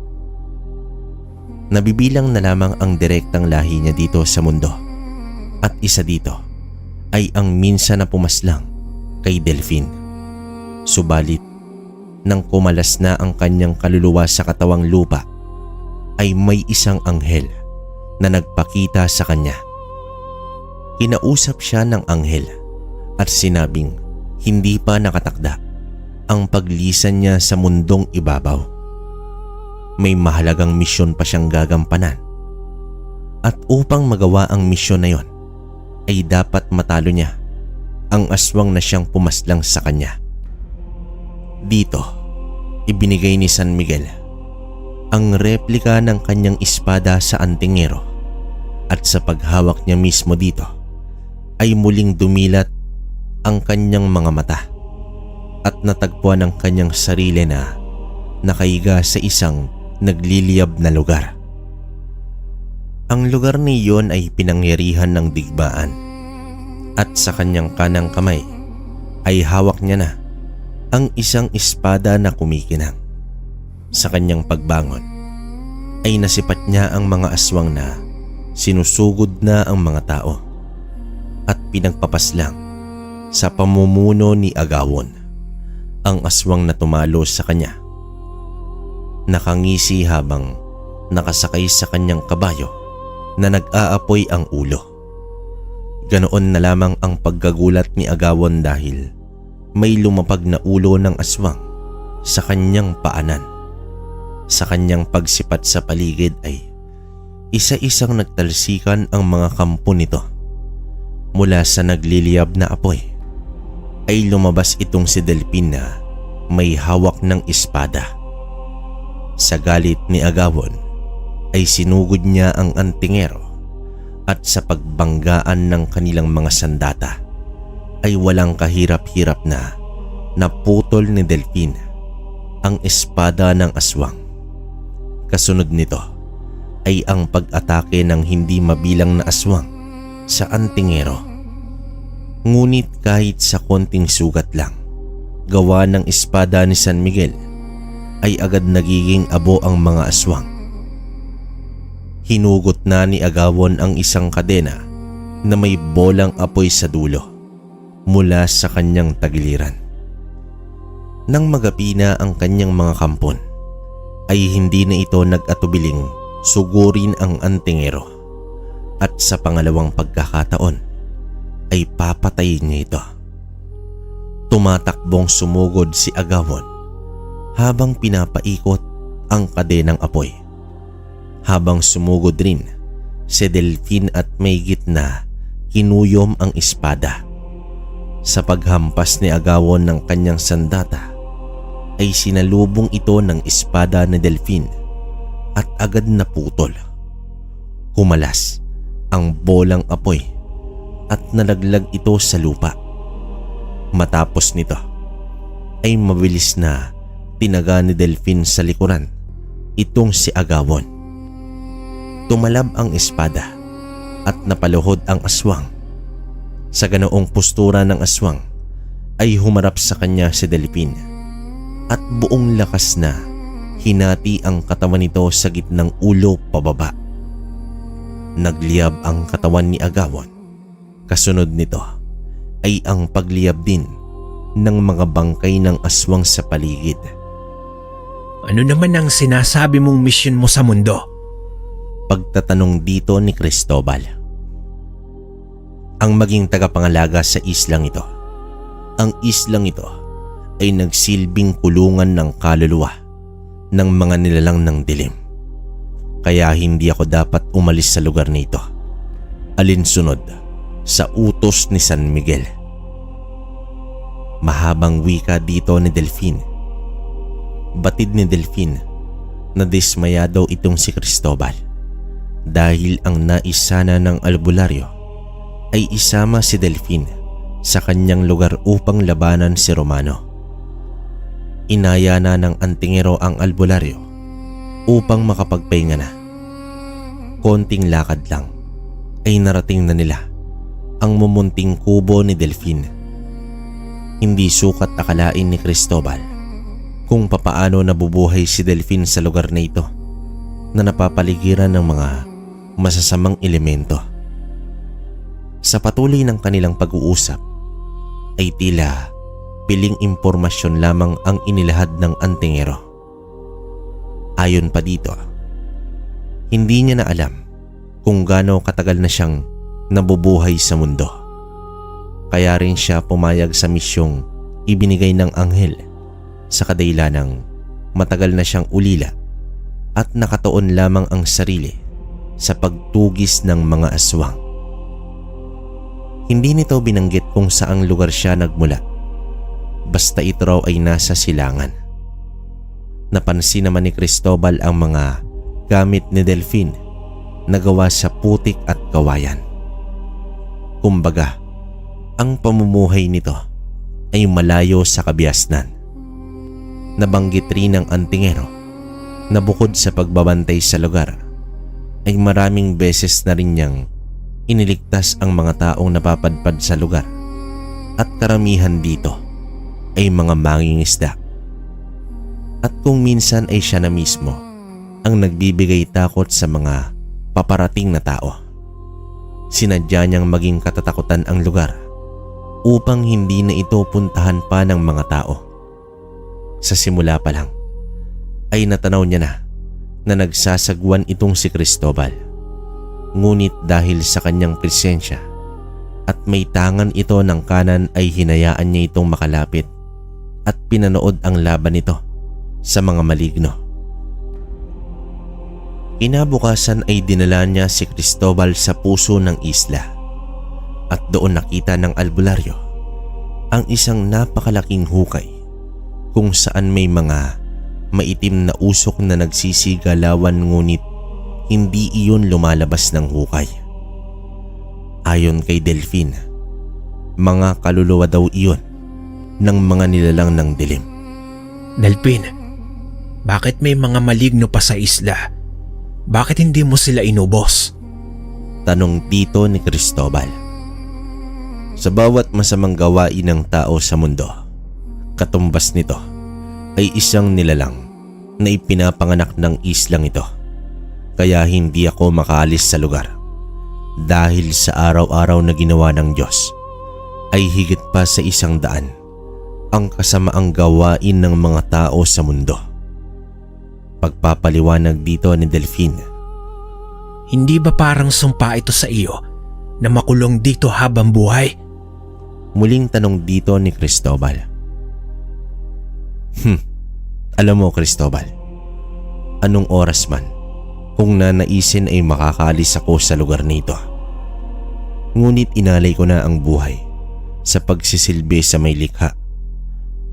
Nabibilang na lamang ang direktang lahi niya dito sa mundo at isa dito ay ang minsan na pumaslang kay Delfin. Subalit, nang kumalas na ang kanyang kaluluwa sa katawang lupa, ay may isang anghel na nagpakita sa kanya. Kinausap siya ng anghel at sinabing hindi pa nakatakda ang paglisan niya sa mundong ibabaw. May mahalagang misyon pa siyang gagampanan at upang magawa ang misyon na yon ay dapat matalo niya ang aswang na siyang pumaslang sa kanya. Dito, ibinigay ni San Miguel ang replika ng kanyang espada sa antingero at sa paghawak niya mismo dito ay muling dumilat ang kanyang mga mata at natagpuan ang kanyang sarili na nakahiga sa isang nagliliyab na lugar. Ang lugar niyon ay pinangyarihan ng digmaan at sa kanyang kanang kamay ay hawak niya na ang isang espada na kumikinang. Sa kanyang pagbangon ay nasipat niya ang mga aswang na sinusugod na ang mga tao at pinagpapaslang sa pamumuno ni Agawon, ang aswang na tumalo sa kanya. Nakangisi habang nakasakay sa kanyang kabayo na nag-aapoy ang ulo. Ganoon na lamang ang paggagulat ni Agawon dahil may lumapag na ulo ng aswang sa kanyang paanan. Sa kanyang pagsipat sa paligid ay isa-isang nagtalsikan ang mga kampo nito. Mula sa nagliliyab na apoy ay lumabas itong si Delfin na may hawak ng espada. Sa galit ni Agawon ay sinugod niya ang antingero at sa pagbanggaan ng kanilang mga sandata ay walang kahirap-hirap na naputol ni Delfin ang espada ng aswang. Kasunod nito ay ang pag-atake ng hindi mabilang na aswang sa antingero. Ngunit kahit sa konting sugat lang, gawa ng espada ni San Miguel, ay agad nagiging abo ang mga aswang. Hinugot na ni Agawon ang isang kadena na may bolang apoy sa dulo mula sa kanyang tagiliran. Nang magapi na ang kanyang mga kampon, ay hindi na ito nag-atubiling sugurin ang antingero at sa pangalawang pagkakataon ay papatayin niya ito. Tumatakbong sumugod si Agawon habang pinapaikot ang kadenang apoy. Habang sumugod rin si Delfin at may gitna kinuyom ang espada. Sa paghampas ni Agawon ng kanyang sandata ay sinalubong ito ng espada ni Delfin at agad naputol. Kumalas ang bolang apoy at nalaglag ito sa lupa. Matapos nito ay mabilis na tinaga ni Delfin sa likuran itong si Agawon. Tumalab ang espada at napaluhod ang aswang. Sa ganoong postura ng aswang ay humarap sa kanya si Delfin at buong lakas na hinati ang katawan nito sa gitnang ulo pababa. Nagliyab ang katawan ni Agawon. Kasunod nito ay ang pagliyab din ng mga bangkay ng aswang sa paligid. Ano naman ang sinasabi mong misyon mo sa mundo? pagtatanong dito ni Cristobal. Ang maging tagapangalaga sa islang ito. Ang islang ito ay nagsilbing kulungan ng kaluluwa ng mga nilalang ng dilim. Kaya hindi ako dapat umalis sa lugar nito. Alinsunod sa utos ni San Miguel. Mahabang wika dito ni Delfin. Batid ni Delfin na dismaya daw itong si Cristobal dahil ang nais sana ng albularyo ay isama si Delfin sa kanyang lugar upang labanan si Romano. Inaya na ng antingero ang albularyo upang makapagpahinga na. Konting lakad lang ay narating na nila ang mumunting kubo ni Delfin. Hindi sukat akalain ni Cristobal kung papaano nabubuhay si Delfin sa lugar na ito na napapaligiran ng mga masasamang elemento. Sa patuloy ng kanilang pag-uusap ay tila piling impormasyon lamang ang inilahad ng antingero. Ayon pa dito, hindi niya na alam kung gaano katagal na siyang nabubuhay sa mundo. Kaya rin siya pumayag sa misyong ibinigay ng anghel sa kadailanang matagal na siyang ulila at nakatuon lamang ang sarili sa pagtugis ng mga aswang. Hindi nito binanggit kung saang lugar siya nagmula. Basta ito raw ay nasa silangan. Napansin naman ni Cristobal ang mga gamit ni Delfin na gawa sa putik at kawayan. Kumbaga, ang pamumuhay nito ay malayo sa kabiasnan. Nabanggit rin ng antingero na bukod sa pagbabantay sa lugar, ay maraming beses na rin niyang iniligtas ang mga taong napapadpad sa lugar at karamihan dito ay mga mangingisda. At kung minsan ay siya na mismo ang nagbibigay takot sa mga paparating na tao. Sinadya niyang maging katatakutan ang lugar upang hindi na ito puntahan pa ng mga tao. Sa simula pa lang ay natanaw niya na nagsasagwan itong si Cristobal. Ngunit dahil sa kanyang presensya at may tangan ito ng kanan ay hinayaan niya itong makalapit at pinanood ang laban nito sa mga maligno. Kinabukasan ay dinala niya si Cristobal sa puso ng isla at doon nakita ng albularyo ang isang napakalaking hukay kung saan may mga maitim na usok na nagsisigalawan ngunit hindi iyon lumalabas ng hukay. Ayon kay Delfin, mga kaluluwa daw iyon ng mga nilalang ng dilim. Delfin, bakit may mga maligno pa sa isla? Bakit hindi mo sila inubos? Tanong dito ni Cristobal. Sa bawat masamang gawain ng tao sa mundo, katumbas nito ay isang nilalang na ipinapanganak ng islang ito. Kaya hindi ako makaalis sa lugar dahil sa araw-araw na ginawa ng Diyos ay higit pa sa 100 ang kasamaang gawain ng mga tao sa mundo. Pagpapaliwanag dito ni Delfin. Hindi ba parang sumpa ito sa iyo na makulong dito habang buhay? Muling tanong dito ni Cristobal. Alam mo Cristobal, anong oras man kung nanaisin ay makakaalis ako sa lugar nito. Ngunit inalay ko na ang buhay sa pagsisilbi sa may likha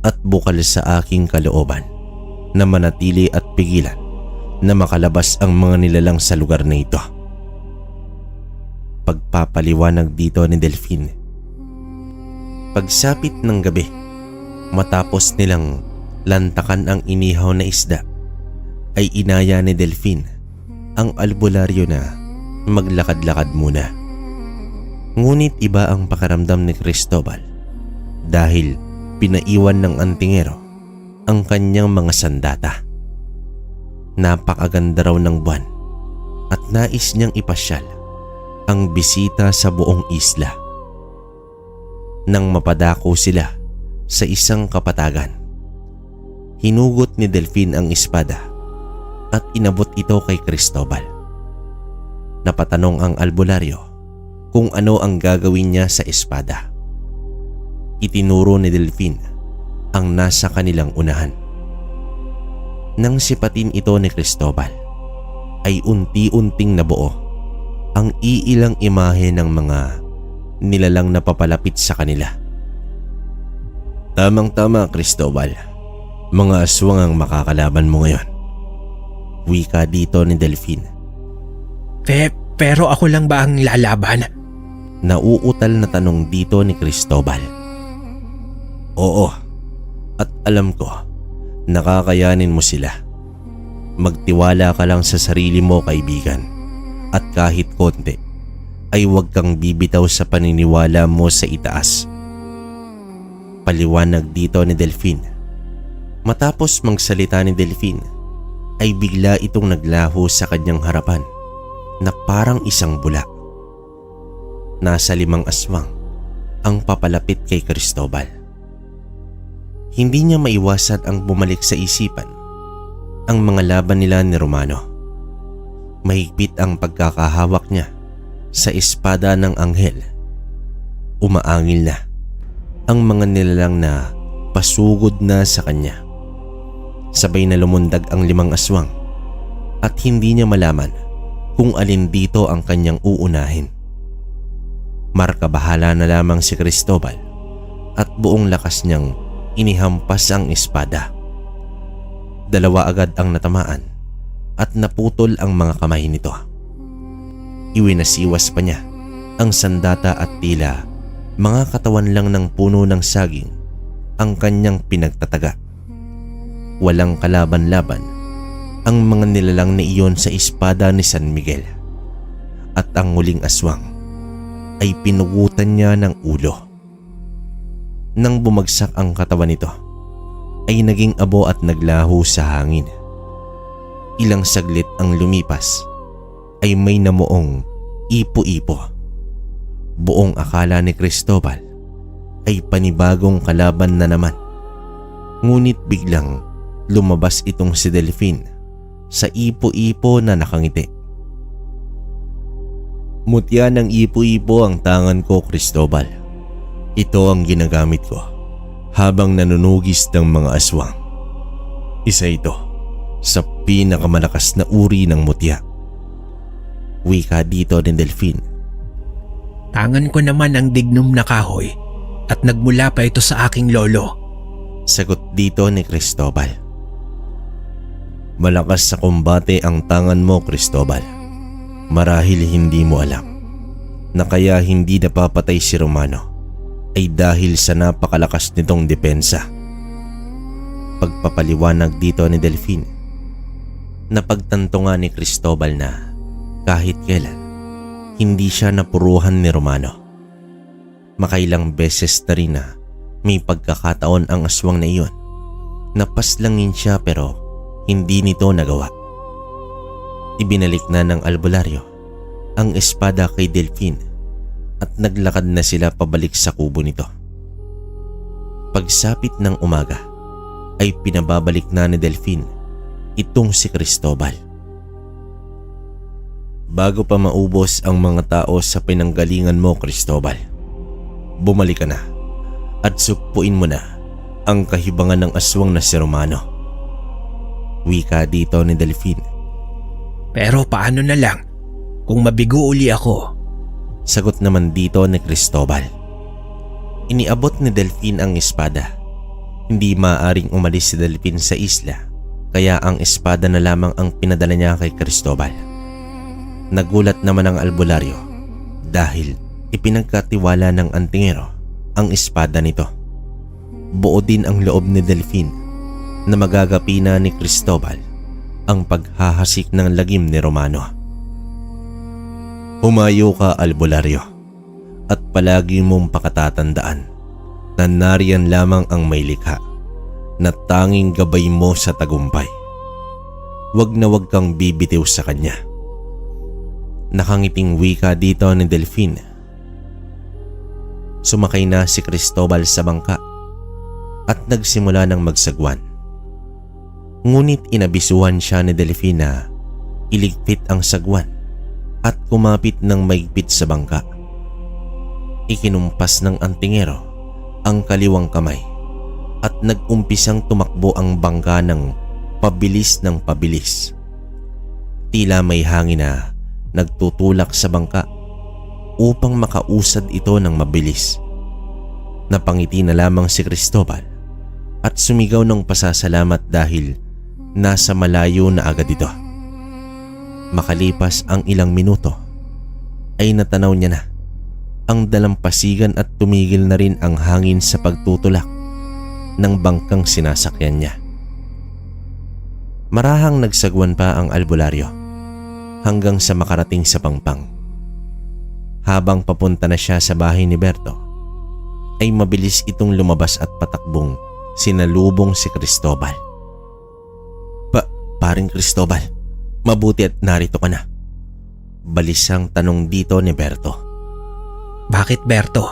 at bukal sa aking kalooban na manatili at pigilan na makalabas ang mga nilalang sa lugar na ito. Pagpapaliwanag dito ni Delfin. Pagsapit ng gabi, matapos nilang lantakan ang inihaw na isda, ay inaya ni Delfin ang albularyo na maglakad-lakad muna. Ngunit iba ang pakiramdam ni Cristobal dahil pinaiwan ng antingero ang kanyang mga sandata. Napakaganda raw ng buwan at nais niyang ipasyal ang bisita sa buong isla. Nang mapadako sila sa isang kapatagan, hinugot ni Delfin ang espada at inabot ito kay Cristobal. Napatanong ang albularyo kung ano ang gagawin niya sa espada. Itinuro ni Delfin ang nasa kanilang unahan. Nang sipatin ito ni Cristobal, ay unti-unting nabuo ang iilang imahe ng mga nilalang na papalapit sa kanila. Tamang-tama, Cristobal. Mga aswang ang makakalaban mo ngayon. Wika dito ni Delfin. Pero ako lang ba ang lalaban? Nauutal na tanong dito ni Cristobal. Oo, at alam ko, nakakayanin mo sila. Magtiwala ka lang sa sarili mo, kaibigan. At kahit konti, ay huwag kang bibitaw sa paniniwala mo sa itaas. Paliwanag dito ni Delfin. Matapos magsalita ni Delfin, ay bigla itong naglaho sa kanyang harapan na parang isang bula. Nasa 5 aswang ang papalapit kay Cristobal. Hindi niya maiwasan ang bumalik sa isipan ang mga laban nila ni Romano. Mahigpit ang pagkakahawak niya sa espada ng anghel. Umaangil na ang mga nilalang na pasugod na sa kanya. Sabay na lumundag ang 5 aswang at hindi niya malaman kung alin dito ang kanyang uunahin. Markabahala na lamang si Cristobal at buong lakas niyang inihampas ang espada. 2 agad ang natamaan at naputol ang mga kamay nito. Iwinasiwas pa niya ang sandata at tila mga katawan lang ng puno ng saging ang kanyang pinagtataga. Walang kalaban-laban ang mga nilalang na iyon sa espada ni San Miguel. At ang huling aswang ay pinugutan niya ng ulo. Nang bumagsak ang katawan nito, ay naging abo at naglaho sa hangin. Ilang saglit ang lumipas, ay may namuong ipo-ipo. Buong akala ni Cristobal ay panibagong kalaban na naman. Ngunit biglang lumabas itong si Delfin sa ipo-ipo na nakangiti. Mutya ng ipo-ipo ang tangan ko, Cristobal. Ito ang ginagamit ko habang nanunugis ng mga aswang. Isa ito sa pinakamalakas na uri ng mutya. Wika dito ni Delfin. Tangan ko naman ang dignum na kahoy at nagmula pa ito sa aking lolo. Sagot dito ni Cristobal. Malakas sa kumbate ang tangan mo, Cristobal. Marahil hindi mo alam na kaya hindi napapatay si Romano ay dahil sa napakalakas nitong depensa. Pagpapaliwanag dito ni Delfin. Napagtanto nga ni Cristobal na kahit kailan hindi siya napuruhan ni Romano. Makailang beses na rin na may pagkakataon ang aswang na iyon. Napaslangin siya pero hindi nito nagawa. Ibinalik na ng albularyo ang espada kay Delfin at naglakad na sila pabalik sa kubo nito. Pagsapit ng umaga ay pinababalik na ni Delfin itong si Cristobal. Bago pa maubos ang mga tao sa pinanggalingan mo, Cristobal, bumalik ka na at sugpuin mo na ang kahibangan ng aswang na si Romano. Wika dito ni Delfin. Pero paano na lang kung mabigo uli ako? Sagot naman dito ni Cristobal. Iniabot ni Delfin ang espada. Hindi maaaring umalis si Delfin sa isla, kaya ang espada na lamang ang pinadala niya kay Cristobal. Nagulat naman ang albularyo dahil ipinagkatiwala ng antingero ang espada nito. Buo din ang loob ni Delfin na magagapi na ni Cristobal ang paghahasik ng lagim ni Romano. Humayo ka, albularyo, at palagi mong pakatatandaan na nariyan lamang ang may likha na tanging gabay mo sa tagumpay. Wag na wag kang bibitiw sa kanya. Nakangiting wika dito ni Delfin. Sumakay na si Cristobal sa bangka at nagsimula ng magsagwan. Ngunit inabisuhan siya ni Delfin na iligpit ang sagwan at kumapit ng maigpit sa bangka. Ikinumpas ng antingero ang kaliwang kamay at nag-umpisang tumakbo ang bangka ng pabilis. Tila may hangin na nagtutulak sa bangka upang makausad ito ng mabilis. Napangiti na lamang si Cristobal at sumigaw ng pasasalamat dahil nasa malayo na agad ito. Makalipas ang ilang minuto ay natanaw niya na ang dalampasigan at tumigil na rin ang hangin sa pagtutulak ng bangkang sinasakyan niya. Marahang nagsagwan pa ang albularyo hanggang sa makarating sa pangpang. Habang papunta na siya sa bahay ni Berto, ay mabilis itong lumabas at patakbong sinalubong si Cristobal. Paring Cristobal, mabuti at narito ka na. Balisang tanong dito ni Berto. Bakit, Berto?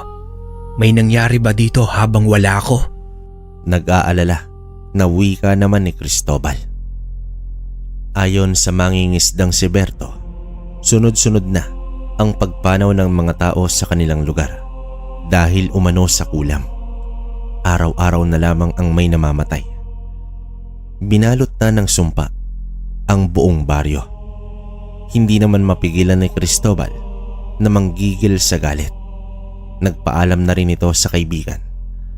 May nangyari ba dito habang wala ako? Nag-aalala na wika naman ni Cristobal. Ayon sa mangingisdang si Berto, sunod-sunod na ang pagpanaw ng mga tao sa kanilang lugar dahil umano sa kulam. Araw-araw na lamang ang may namamatay. Binalot na ng sumpa ang buong baryo. Hindi naman mapigilan ni Cristobal na manggigil sa galit. Nagpaalam na rin ito sa kaibigan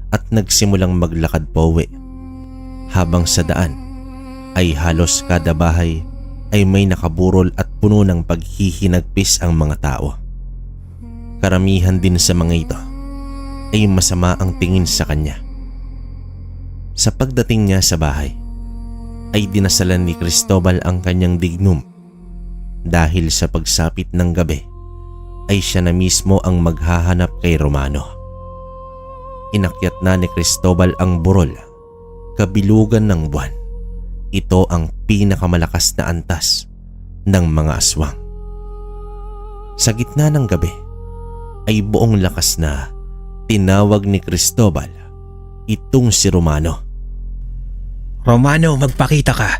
at nagsimulang maglakad pauwi. Habang sa daan ay halos kada bahay ay may nakaburol at puno ng paghihinagpis ang mga tao. Karamihan din sa mga ito ay masama ang tingin sa kanya. Sa pagdating niya sa bahay ay dinasalan ni Cristobal ang kanyang dignum dahil sa pagsapit ng gabi ay siya na mismo ang maghahanap kay Romano. Inakyat na ni Cristobal ang burol, kabilugan ng buwan. Ito ang pinakamalakas na antas ng mga aswang. Sa gitna ng gabi ay buong lakas na tinawag ni Cristobal itong si Romano. Romano, magpakita ka.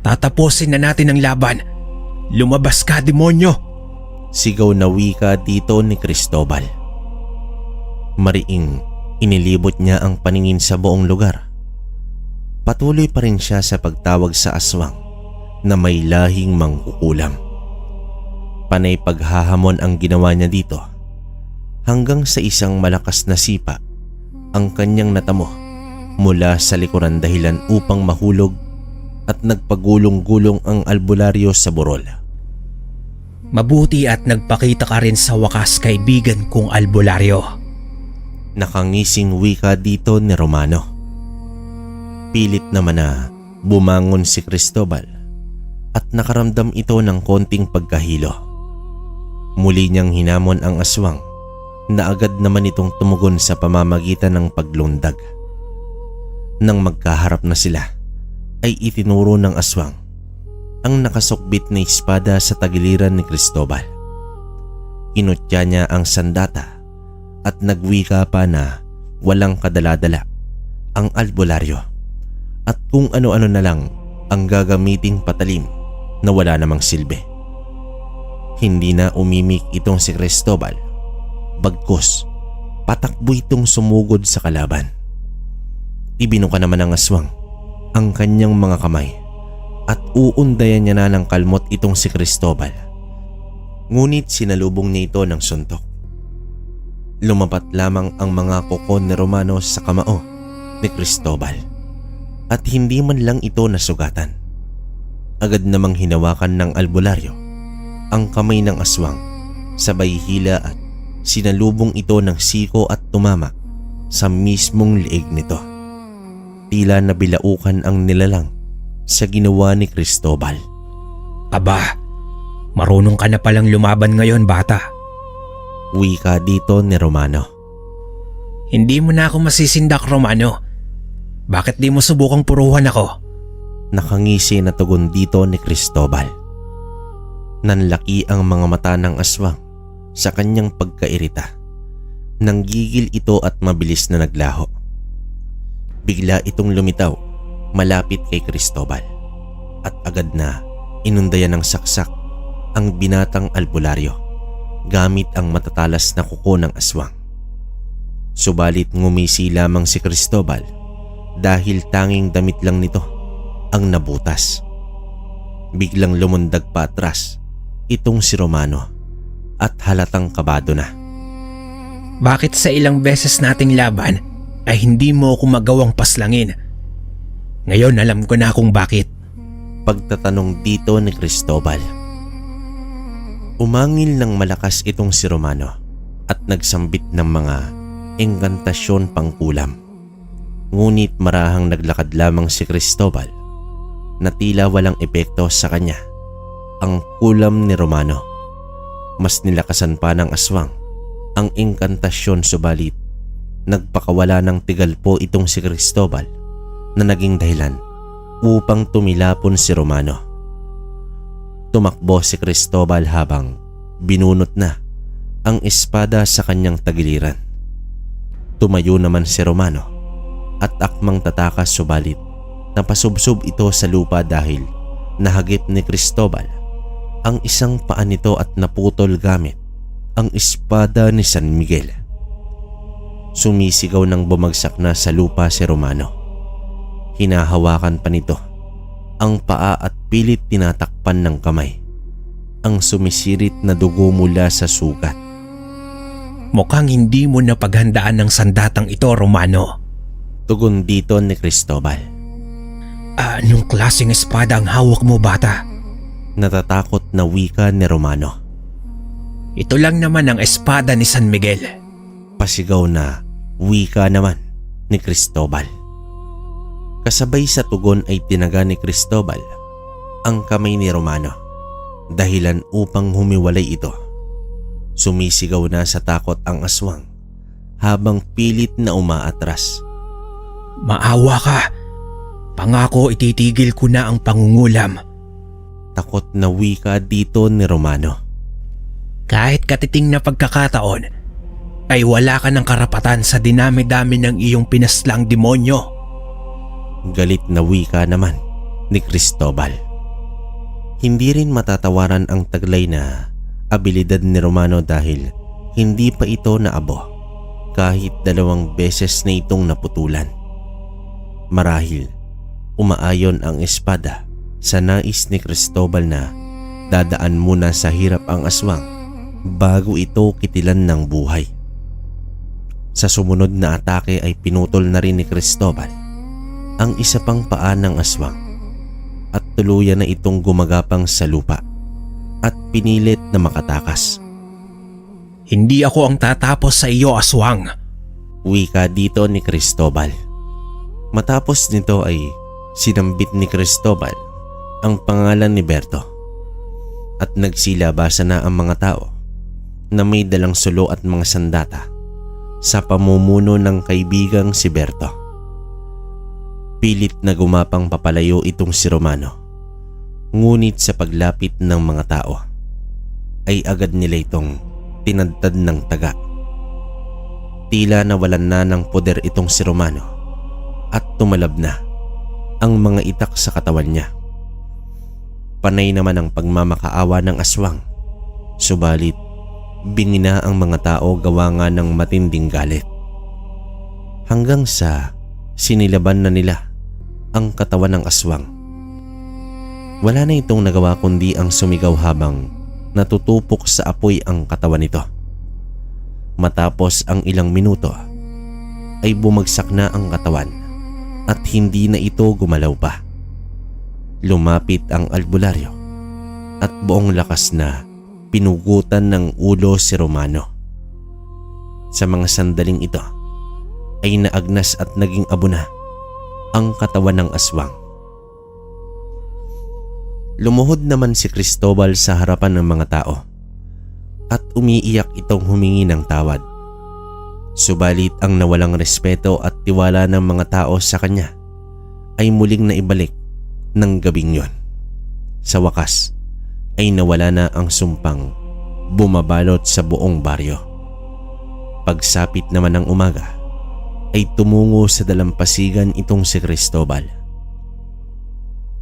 Tatapusin na natin ang laban. Lumabas ka, demonyo! Sigaw na wika dito ni Cristobal. Mariing inilibot niya ang paningin sa buong lugar. Patuloy pa rin siya sa pagtawag sa aswang na may lahing mangkukulam. Panay paghahamon ang ginawa niya dito hanggang sa isang malakas na sipa ang kanyang natamo mula sa likuran dahilan upang mahulog at nagpagulong-gulong ang albularyo sa burol. Mabuti at nagpakita ka rin sa wakas, kaibigan kong albularyo. Nakangising wika dito ni Romano. Pilit naman na bumangon si Cristobal at nakaramdam ito ng konting pagkahilo. Muli niyang hinamon ang aswang na agad naman itong tumugon sa pamamagitan ng paglundag. Nang magkaharap na sila ay itinuro ng aswang ang nakasukbit na espada sa tagiliran ni Cristobal. Inutya niya ang sandata at nagwika pa na walang kadala-dala ang albularyo at kung ano-ano na lang ang gagamiting patalim na wala namang silbi. Hindi na umimik itong si Cristobal, bagkus patakbo itong sumugod sa kalaban. Ibinuka naman ng aswang ang kanyang mga kamay at uundayan niya na ng kalmot itong si Cristobal. Ngunit sinalubong niya ito ng suntok. Lumapat lamang ang mga kuko ni Romano sa kamao ni Cristobal at hindi man lang ito nasugatan. Agad namang hinawakan ng albularyo ang kamay ng aswang, sabay hila at sinalubong ito ng siko at tumama sa mismong liig nito. Tila nabilaukan ang nilalang sa ginawa ni Cristobal. Aba, marunong ka na palang lumaban ngayon, bata. Wika dito ni Romano. Hindi mo na ako masisindak, Romano. Bakit di mo subukang puruhan ako? Nakangisi na tugon dito ni Cristobal. Nanlaki ang mga mata ng aswang sa kanyang pagkairita. Nanggigil ito at mabilis na naglaho. Bigla itong lumitaw malapit kay Cristobal at agad na inundayan ng saksak ang binatang albularyo gamit ang matatalas na kuko ng aswang. Subalit ngumisi lamang si Cristobal dahil tanging damit lang nito ang nabutas. Biglang lumundag pa atras itong si Romano at halatang kabado na. Bakit sa ilang beses nating laban ay hindi mo ako magawang paslangin? Ngayon alam ko na kung bakit. Pagtatanong dito ni Cristobal. Umangil ng malakas itong si Romano at nagsambit ng mga engkantasyon pangkulam. Ngunit marahang naglakad lamang si Cristobal na tila walang epekto sa kanya ang kulam ni Romano. Mas nilakasan pa ng aswang ang engkantasyon, subalit nagpakawala ng tigalpo itong si Cristobal na naging dahilan upang tumilapon si Romano. Tumakbo si Cristobal habang binunot na ang espada sa kanyang tagiliran. Tumayo naman si Romano at akmang tatakas, subalit napasubsob ito sa lupa dahil nahagip ni Cristobal ang isang paa nito at naputol gamit ang espada ni San Miguel. Sumisigaw nang bumagsak na sa lupa si Romano. Hinahawakan pa nito ang paa at pilit tinatakpan ng kamay ang sumisirit na dugo mula sa sugat. Mukhang hindi mo napaghandaan ng sandatang ito, Romano. Tugon dito ni Cristobal. Anong klaseng espada ang hawak mo, bata? Natatakot na wika ni Romano. Ito lang naman ang espada ni San Miguel. Pasigaw na wika naman ni Cristobal. Kasabay sa tugon ay tinaga ni Cristobal ang kamay ni Romano, dahilan upang humiwalay ito. Sumisigaw na sa takot ang aswang habang pilit na umaatras. Maawa ka. Pangako ititigil ko na ang pangungulam. Takot na wika dito ni Romano. Kahit katiting na pagkakataon ay wala ka ng karapatan sa dinami-dami ng iyong pinaslang demonyo. Galit na wika naman ni Cristobal. Hindi rin matatawaran ang taglay na abilidad ni Romano dahil hindi pa ito naabo kahit 2 beses na itong naputulan. Marahil umaayon ang espada sa nais ni Cristobal na dadaan muna sa hirap ang aswang bago ito kitilan ng buhay. Sa sumunod na atake ay pinutol na rin ni Cristobal ang isa pang paa ng aswang at tuluyan na itong gumagapang sa lupa at pinilit na makatakas. Hindi ako ang tatapos sa iyo, aswang. Wika dito ni Cristobal. Matapos nito ay sinambit ni Cristobal ang pangalan ni Berto at nagsilabasa na ang mga tao na may dalang sulo at mga sandata sa pamumuno ng kaibigang si Berto. Pilit na gumapang papalayo itong si Romano, ngunit sa paglapit ng mga tao ay agad nila itong tinadtad ng taga. Tila nawalan na ng poder itong si Romano at tumalab na ang mga itak sa katawan niya. Panay naman ang pagmamakaawa ng aswang, subalit binina ang mga tao gawa nga ng matinding galit. Hanggang sa sinilaban na nila ang katawan ng aswang. Wala na itong nagawa kundi ang sumigaw habang natutupok sa apoy ang katawan nito. Matapos ang ilang minuto ay bumagsak na ang katawan at hindi na ito gumalaw pa. Lumapit ang albularyo at buong lakas na pinugutan ng ulo si Romano. Sa mga sandaling ito ay naagnas at naging abo na ang katawan ng aswang. Lumuhod naman si Cristobal sa harapan ng mga tao at umiiyak itong humingi ng tawad. Subalit ang nawalang respeto at tiwala ng mga tao sa kanya ay muling naibalik ng gabing yon. Sa wakas ay nawala na ang sumpang bumabalot sa buong baryo. Pagsapit naman ng umaga ay tumungo sa dalampasigan itong si Cristobal.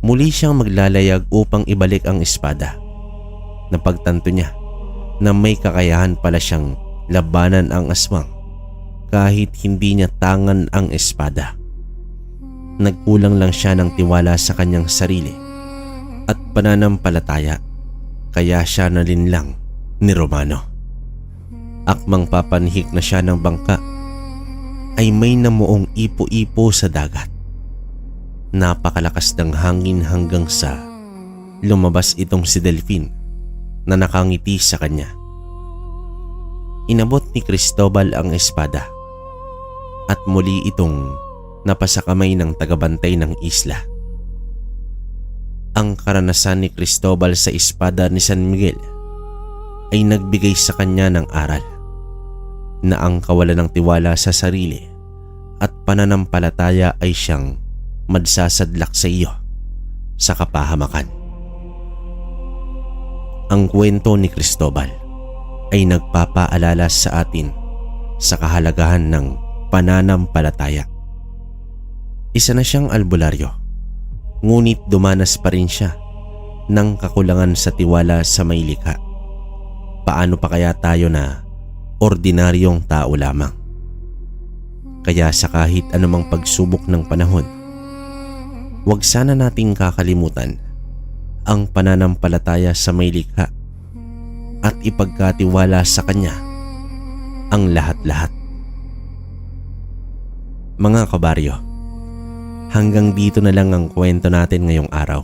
Muli siyang maglalayag upang ibalik ang espada napagtanto niya na may kakayahan pala siyang labanan ang aswang kahit hindi niya tangan ang espada. Nagkulang lang siya ng tiwala sa kanyang sarili at pananampalataya, kaya siya nalinlang ni Romano. Akmang papanhik na siya ng bangka ay may namuong ipo-ipo sa dagat. Napakalakas ng hangin hanggang sa lumabas itong si Delphine na nakangiti sa kanya. Inabot ni Cristobal ang espada at muli itong napasakamay ng tagabantay ng isla. Ang karanasan ni Cristobal sa espada ni San Miguel ay nagbigay sa kanya ng aral na ang kawalan ng tiwala sa sarili at pananampalataya ay siyang magsasadlak sa iyo sa kapahamakan. Ang kwento ni Cristobal ay nagpapaalala sa atin sa kahalagahan ng pananampalataya. Isa na siyang albularyo, ngunit dumanas pa rin siya ng kakulangan sa tiwala sa may likha. Paano pa kaya tayo na ordinaryong tao lamang? Kaya sa kahit anumang pagsubok ng panahon, huwag sana nating kakalimutan ang pananampalataya sa may likha at ipagkatiwala sa kanya ang lahat-lahat. Mga kabaryo, hanggang dito na lang ang kwento natin ngayong araw.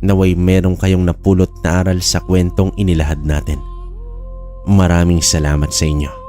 Naway merong kayong napulot na aral sa kwentong inilahad natin. Maraming salamat sa inyo.